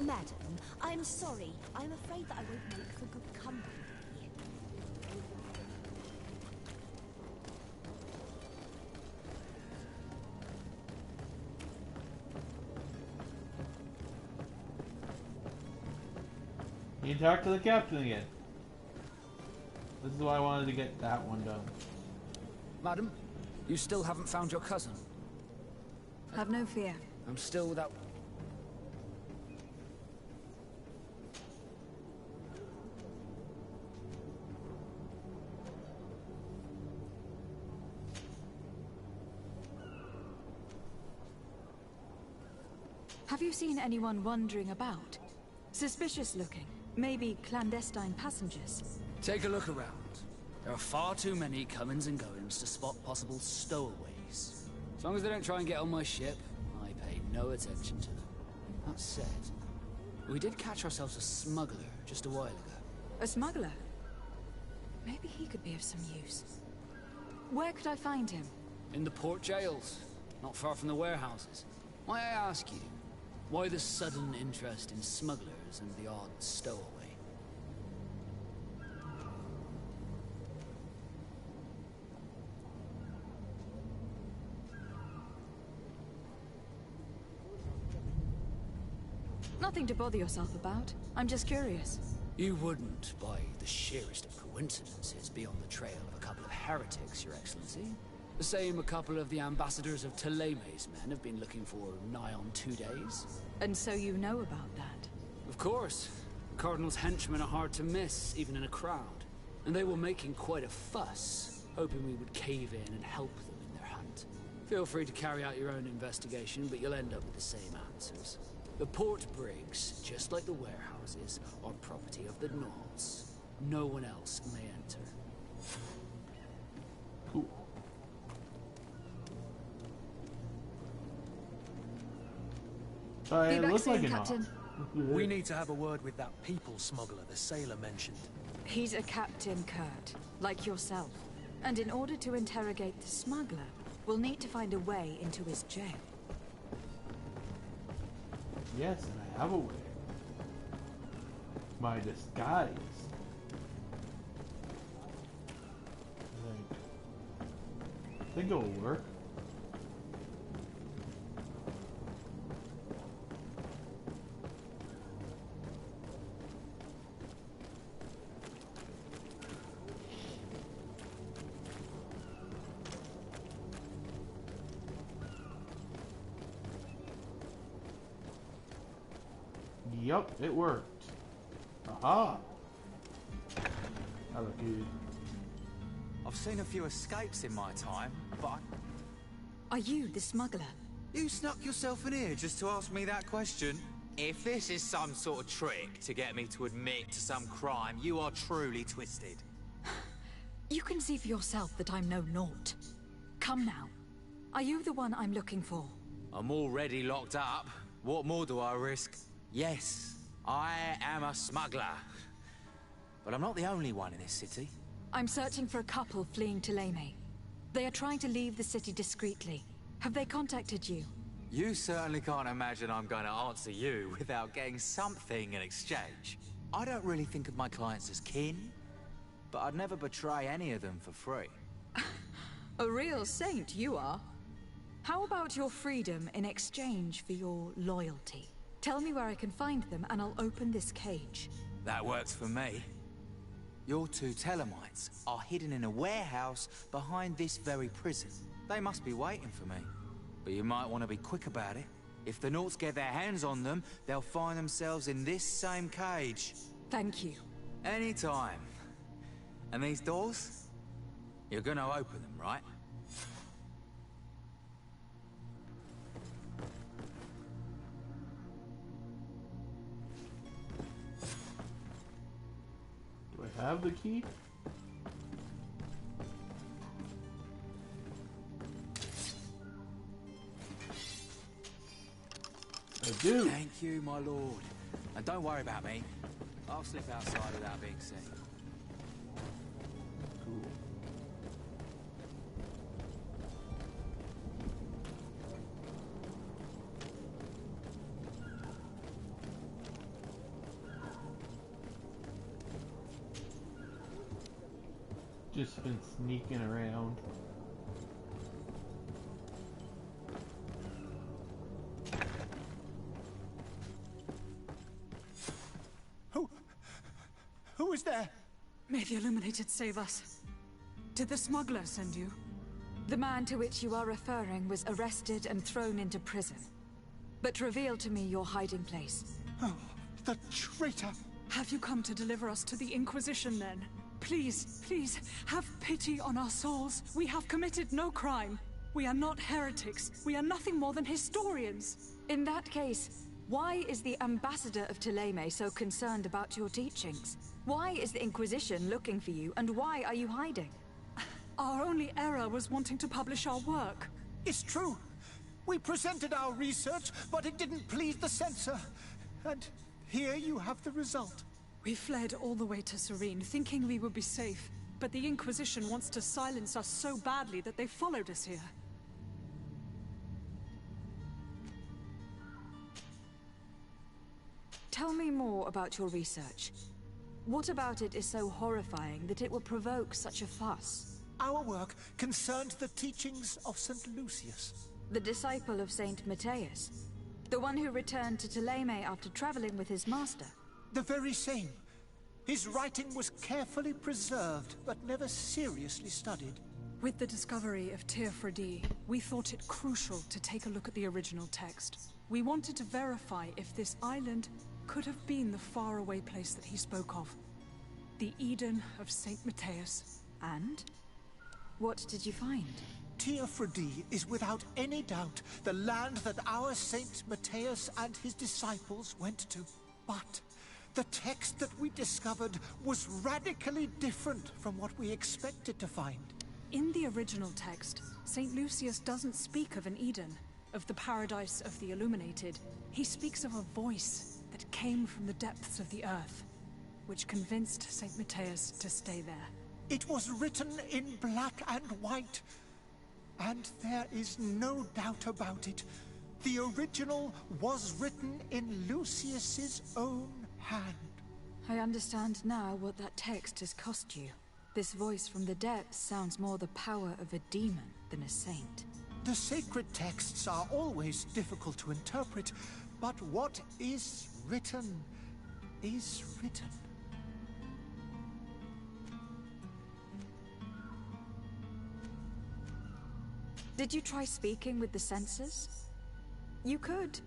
Madam, I'm sorry. I'm afraid that I won't make for good company. You talk to the captain again. This is why I wanted to get that one done. Madam, you still haven't found your cousin. Have no fear. I'm still without... Have you seen anyone wandering about? Suspicious looking. Maybe clandestine passengers. Take a look around. There are far too many comings and goings to spot possible stowaways. As long as they don't try and get on my ship, I pay no attention to them. That said, we did catch ourselves a smuggler just a while ago. A smuggler? Maybe he could be of some use. Where could I find him? In the port jails, not far from the warehouses. May I ask you, why the sudden interest in smugglers and the odd stowaway? Nothing to bother yourself about. I'm just curious. You wouldn't, by the sheerest of coincidences, be on the trail of a couple of heretics, Your Excellency. The same a couple of the ambassadors of Teleme's men have been looking for nigh on 2 days. And so you know about that? Of course. The Cardinal's henchmen are hard to miss, even in a crowd. And they were making quite a fuss, hoping we would cave in and help them in their hunt. Feel free to carry out your own investigation, but you'll end up with the same answers. The port brigs, just like the warehouses, are property of the Nords. No one else may enter. Cool. Be It back looks soon, like an Captain. We need to have a word with that people smuggler the sailor mentioned. He's a Captain Kurt, like yourself. And in order to interrogate the smuggler, we'll need to find a way into his jail. Yes, and I have a way. My disguise. I think it'll work. Yup, it worked. Aha! That looked good. I've seen a few escapes in my time, but... Are you the smuggler? You snuck yourself in here just to ask me that question? If this is some sort of trick to get me to admit to some crime, you are truly twisted. You can see for yourself that I'm no naught. Come now. Are you the one I'm looking for? I'm already locked up. What more do I risk? Yes, I am a smuggler. But I'm not the only one in this city. I'm searching for a couple fleeing to Teleme. They are trying to leave the city discreetly. Have they contacted you? You certainly can't imagine I'm going to answer you without getting something in exchange. I don't really think of my clients as kin, but I'd never betray any of them for free. A real saint you are. How about your freedom in exchange for your loyalty? Tell me where I can find them and I'll open this cage. That works for me. Your two Telemites are hidden in a warehouse behind this very prison. They must be waiting for me. But you might want to be quick about it. If the Nords get their hands on them, they'll find themselves in this same cage. Thank you. Anytime. And these doors? You're gonna open them, right? Do I have the key? I do. Thank you, my lord. And don't worry about me. I'll slip outside without being seen. Cool. Just been sneaking around. Who is there? May the Illuminated save us. Did the smuggler send you? The man to which you are referring was arrested and thrown into prison. But reveal to me your hiding place. Oh, the traitor! Have you come to deliver us to the Inquisition then? Please, please, have pity on our souls. We have committed no crime. We are not heretics. We are nothing more than historians. In that case, why is the ambassador of Teleme so concerned about your teachings? Why is the Inquisition looking for you, and why are you hiding? Our only error was wanting to publish our work. It's true. We presented our research, but it didn't please the censor. And here you have the result. We fled all the way to Serene, thinking we would be safe. But the Inquisition wants to silence us so badly that they followed us here. Tell me more about your research. What about it is so horrifying that it will provoke such a fuss? Our work concerned the teachings of St. Lucius. The disciple of Saint Matthias? The one who returned to Thélème after traveling with his master? The very same. His writing was carefully preserved, but never seriously studied. With the discovery of Teofredi, we thought it crucial to take a look at the original text. We wanted to verify if this island could have been the faraway place that he spoke of. The Eden of St. Matthias. And? What did you find? Teofredi is without any doubt the land that our Saint Matthias and his disciples went to. But the text that we discovered was radically different from what we expected to find. In the original text, St. Lucius doesn't speak of an Eden, of the paradise of the illuminated. He speaks of a voice that came from the depths of the earth, which convinced St. Matthias to stay there. It was written in black and white, and there is no doubt about it. The original was written in Lucius's own hand. I understand now what that text has cost you. This voice from the depths sounds more the power of a demon than a saint. The sacred texts are always difficult to interpret, but what is written is written. Did you try speaking with the censors? You could.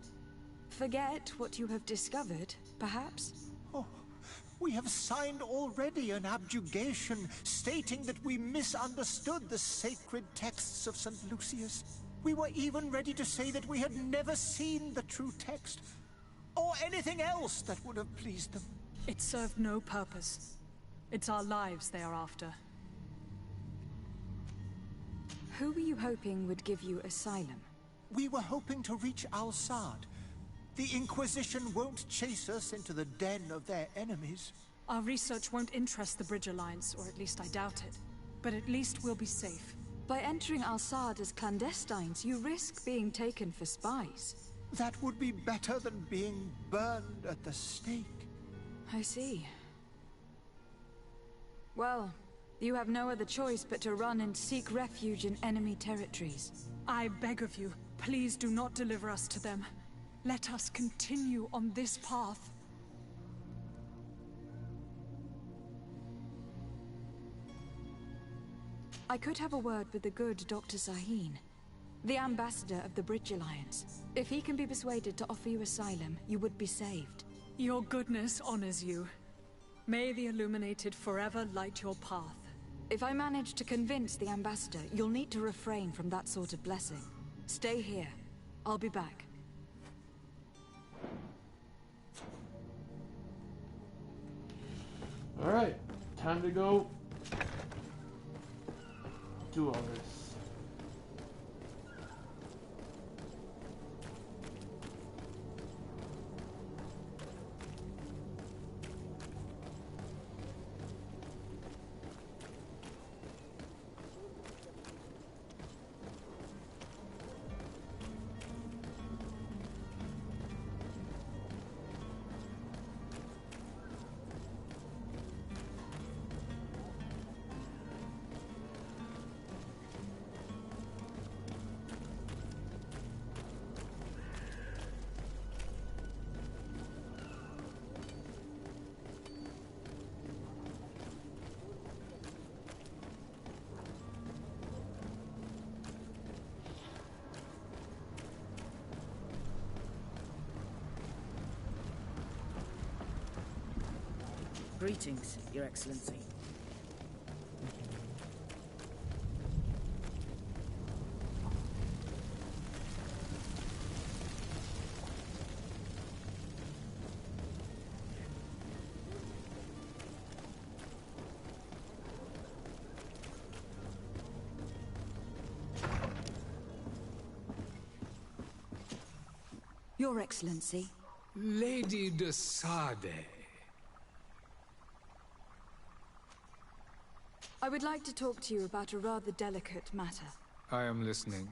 Forget what you have discovered, perhaps? Oh, we have signed already an abjugation stating that we misunderstood the sacred texts of St. Lucius. We were even ready to say that we had never seen the true text, or anything else that would have pleased them. It served no purpose. It's our lives they are after. Who were you hoping would give you asylum? We were hoping to reach Al-Sad. The Inquisition won't chase us into the den of their enemies. Our research won't interest the Bridge Alliance, or at least I doubt it. But at least we'll be safe. By entering Al-Sad as clandestines, you risk being taken for spies. That would be better than being burned at the stake. I see. Well, you have no other choice but to run and seek refuge in enemy territories. I beg of you, please do not deliver us to them. Let us continue on this path. I could have a word with the good Dr. Sahin, the ambassador of the Bridge Alliance. If he can be persuaded to offer you asylum, you would be saved. Your goodness honors you. May the Illuminated forever light your path. If I manage to convince the ambassador, you'll need to refrain from that sort of blessing. Stay here. I'll be back. Alright, time to go do all this. Greetings, Your Excellency. Your Excellency. Lady de Sade. I would like to talk to you about a rather delicate matter. I am listening.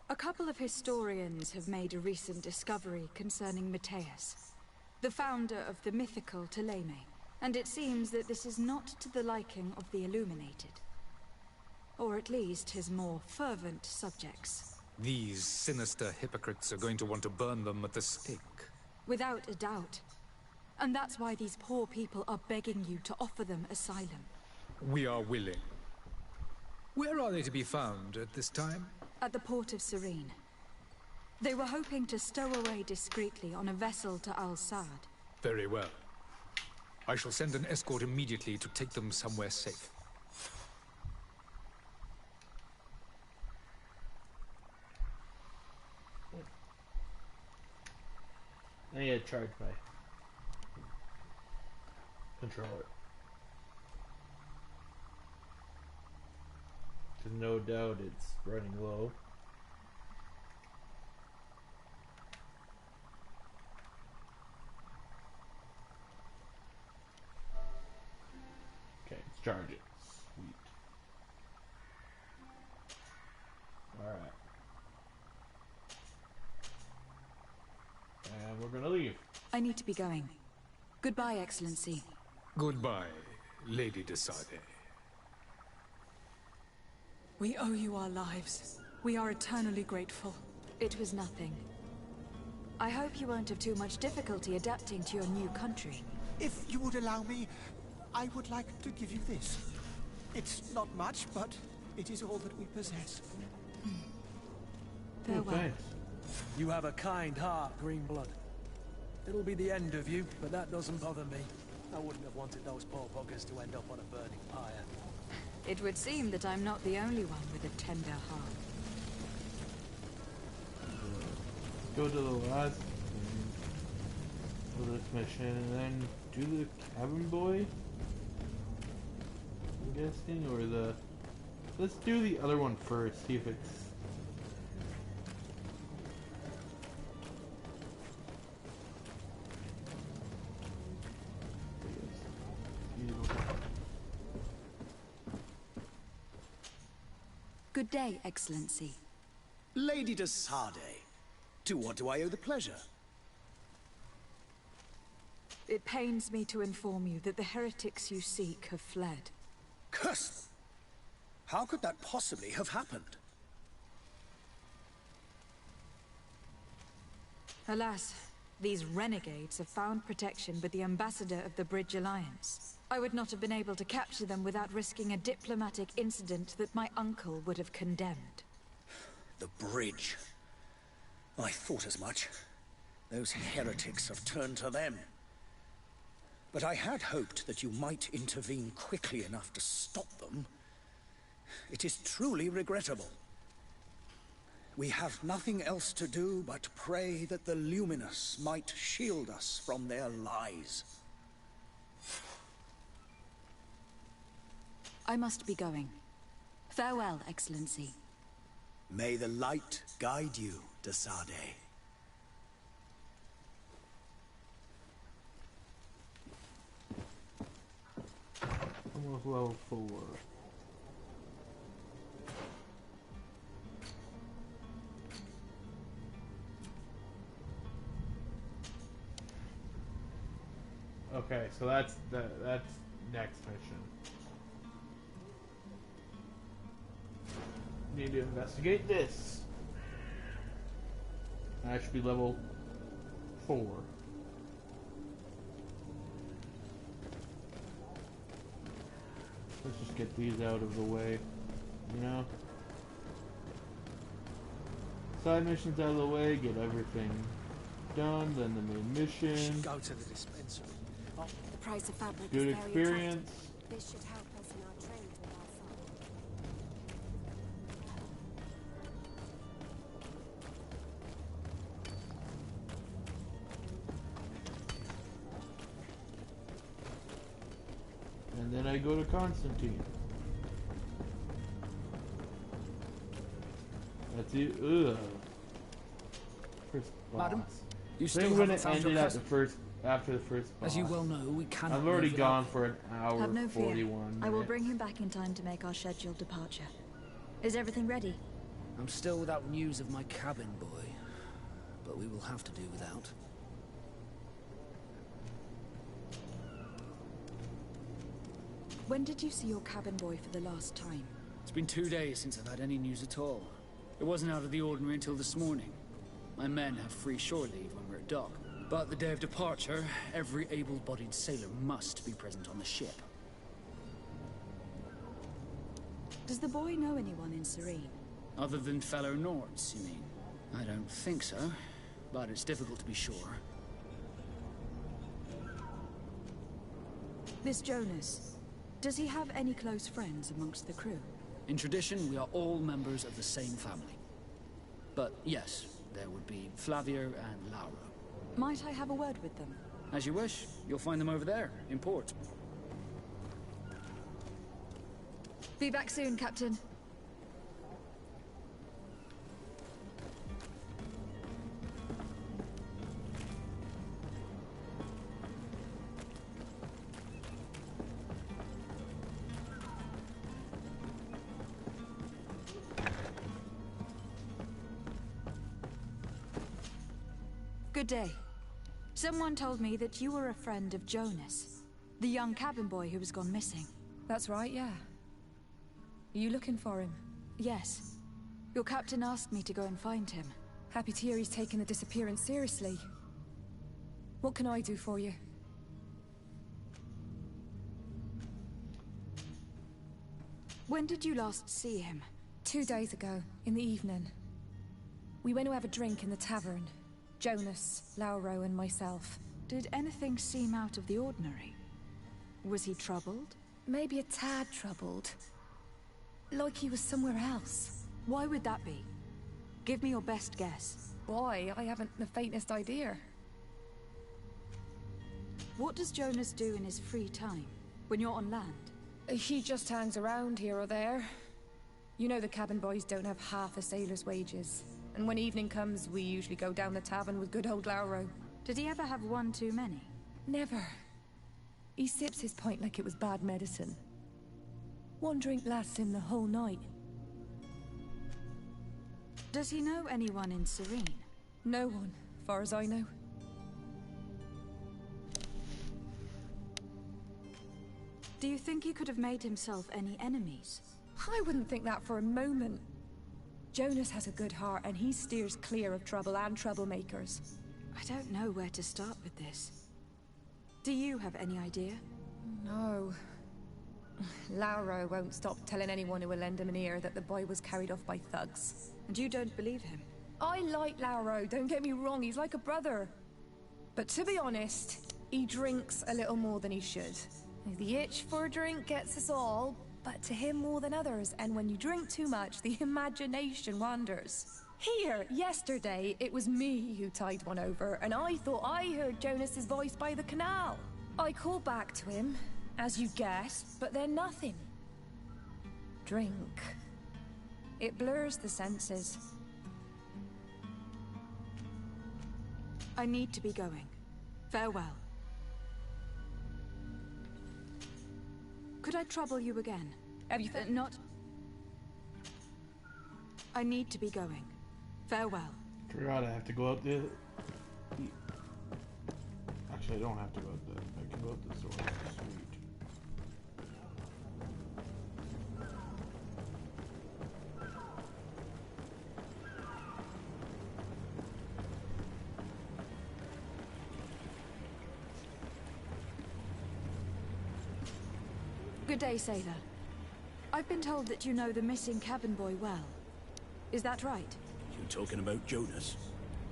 A couple of historians have made a recent discovery concerning Matthias, the founder of the mythical Thélème, and it seems that this is not to the liking of the Illuminated. Or at least his more fervent subjects. These sinister hypocrites are going to want to burn them at the stake. Without a doubt. And that's why these poor people are begging you to offer them asylum. We are willing. Where are they to be found at this time? At the port of Serene. They were hoping to stow away discreetly on a vessel to Al-Sad. Very well. I shall send an escort immediately to take them somewhere safe. I get charged by controller. Cause no doubt it's running low. Okay, let's charge it. Sweet. Alright. And we're gonna leave. I need to be going. Goodbye, Excellency. Goodbye, Lady de Sade. We owe you our lives. We are eternally grateful. It was nothing. I hope you won't have too much difficulty adapting to your new country. If you would allow me, I would like to give you this. It's not much, but it is all that we possess. Farewell. Thanks. You have a kind heart, Greenblood. It'll be the end of you, but that doesn't bother me. I wouldn't have wanted those poor buggers to end up on a burning pyre. It would seem that I'm not the only one with a tender heart. Go to the last for this mission and then do the cabin boy? I'm guessing, or the... Let's do the other one first, see if it's... Good day, Excellency. Lady de Sade, to what do I owe the pleasure? It pains me to inform you that the heretics you seek have fled. Curse them! How could that possibly have happened? Alas, these renegades have found protection with the ambassador of the Bridge Alliance. I would not have been able to capture them without risking a diplomatic incident that my uncle would have condemned. The bridge. I thought as much. Those heretics have turned to them. But I had hoped that you might intervene quickly enough to stop them. It is truly regrettable. We have nothing else to do but pray that the Luminous might shield us from their lies. I must be going. Farewell, Excellency. May the light guide you, de Sade. Almost level 4. Okay, so that's next mission. Need to investigate this. I should be level 4. Let's just get these out of the way, you know? Side missions out of the way, get everything done, then the main mission. Go to the dispensary. The price of fabric Good is very experience. attractive. This should help us in our trade with our And then I go to Constantine. That's it. Ugh. First boss. Madam, you I still think when haven't it found ended your at the first, after the first boss. As you well know, we cannot. I've already live gone without- for an hour Have no fear. 41 I will minutes. bring him back in time to make our scheduled departure. Is everything ready? I'm still without news of my cabin boy, but we will have to do without. When did you see your cabin boy for the last time? It's been 2 days since I've had any news at all. It wasn't out of the ordinary until this morning. My men have free shore leave when we're at dock. But the day of departure, every able-bodied sailor must be present on the ship. Does the boy know anyone in Serene? Other than fellow Nords, you mean? I don't think so, but it's difficult to be sure. This Jonas, does he have any close friends amongst the crew? In tradition, we are all members of the same family. But yes, there would be Flavia and Laura. Might I have a word with them? As you wish. You'll find them over there, in port. Be back soon, Captain. Good day. Someone told me that you were a friend of Jonas, the young cabin boy who was gone missing. That's right, yeah. Are you looking for him? Yes. Your captain asked me to go and find him. Happy to hear he's taken the disappearance seriously. What can I do for you? When did you last see him? 2 days ago, in the evening. We went to have a drink in the tavern. Jonas, Lauro, and myself. Did anything seem out of the ordinary? Was he troubled? Maybe a tad troubled. Like he was somewhere else. Why would that be? Give me your best guess. Boy, I haven't the faintest idea. What does Jonas do in his free time, when you're on land? He just hangs around here or there. You know the cabin boys don't have half a sailor's wages. And when evening comes, we usually go down the tavern with good old Lauro. Did he ever have one too many? Never. He sips his pint like it was bad medicine. One drink lasts him the whole night. Does he know anyone in Serene? No one, far as I know. Do you think he could have made himself any enemies? I wouldn't think that for a moment. Jonas has a good heart, and he steers clear of trouble and troublemakers. I don't know where to start with this. Do you have any idea? No. Lauro won't stop telling anyone who will lend him an ear that the boy was carried off by thugs. And you don't believe him? I like Lauro, don't get me wrong, he's like a brother. But to be honest, he drinks a little more than he should. The itch for a drink gets us all, but to him more than others, and when you drink too much, the imagination wanders. Here, yesterday, it was me who tied one over, and I thought I heard Jonas's voice by the canal. I called back to him, as you guessed, but then nothing. Drink. It blurs the senses. I need to be going. Farewell. Could I trouble you again? Have you not... I need to be going. Farewell. Forgot I have to go out there. Actually, I don't have to go out there. I can go out this door. Sweet. Good day, sailor. I've been told that you know the missing cabin boy well. Is that right? You talking about Jonas?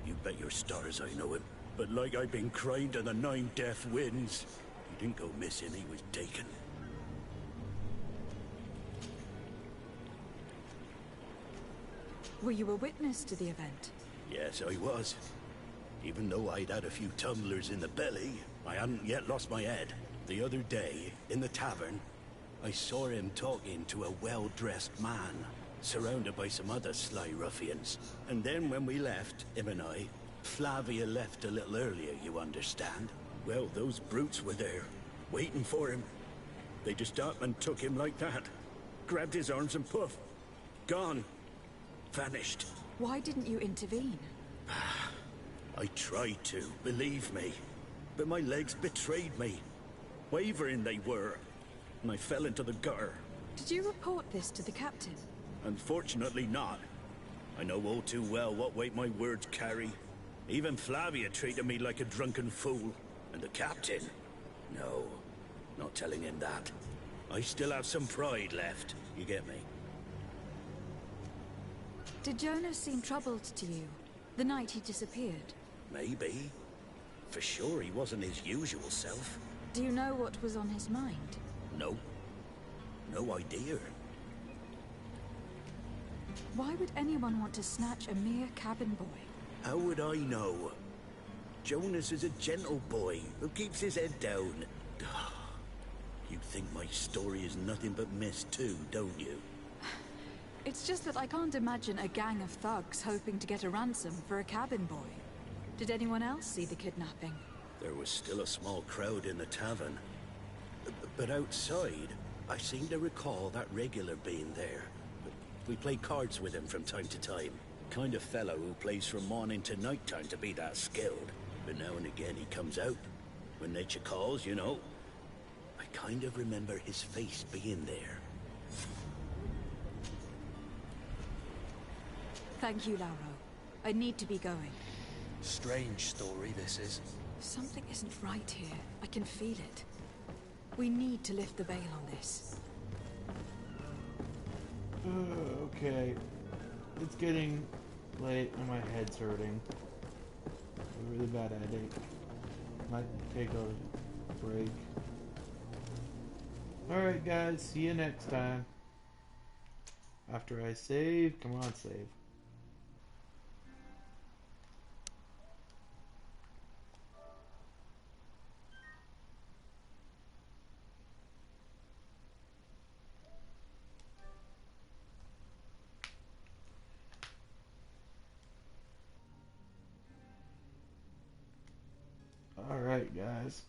You bet your stars I know him. But like I've been crying to the 9 deaf winds, he didn't go missing, he was taken. Were you a witness to the event? Yes, I was. Even though I'd had a few tumblers in the belly, I hadn't yet lost my head. The other day, in the tavern, I saw him talking to a well-dressed man, surrounded by some other sly ruffians. And then when we left, him and I, Flavia left a little earlier, you understand? Well, those brutes were there, waiting for him. They just up and took him like that. Grabbed his arms and poof. Gone. Vanished. Why didn't you intervene? I tried to, believe me. But my legs betrayed me. Wavering they were. And I fell into the gutter. Did you report this to the captain? Unfortunately not. I know all too well what weight my words carry. Even Flavia treated me like a drunken fool. And the captain? No, not telling him that. I still have some pride left, you get me? Did Jonas seem troubled to you, the night he disappeared? Maybe. For sure he wasn't his usual self. Do you know what was on his mind? No. No idea. Why would anyone want to snatch a mere cabin boy? How would I know? Jonas is a gentle boy who keeps his head down. You think my story is nothing but mist too, don't you? It's just that I can't imagine a gang of thugs hoping to get a ransom for a cabin boy. Did anyone else see the kidnapping? There was still a small crowd in the tavern. But outside, I seem to recall that regular being there. We play cards with him from time to time. Kind of fellow who plays from morning to night time to be that skilled. But now and again he comes out. When nature calls, you know. I kind of remember his face being there. Thank you, Lauro. I need to be going. Strange story, this is. Something isn't right here. I can feel it. We need to lift the veil on this. Okay. It's getting late and my head's hurting. A really bad headache. Might take a break. Alright guys, see you next time. After I save, come on, save. Alright guys.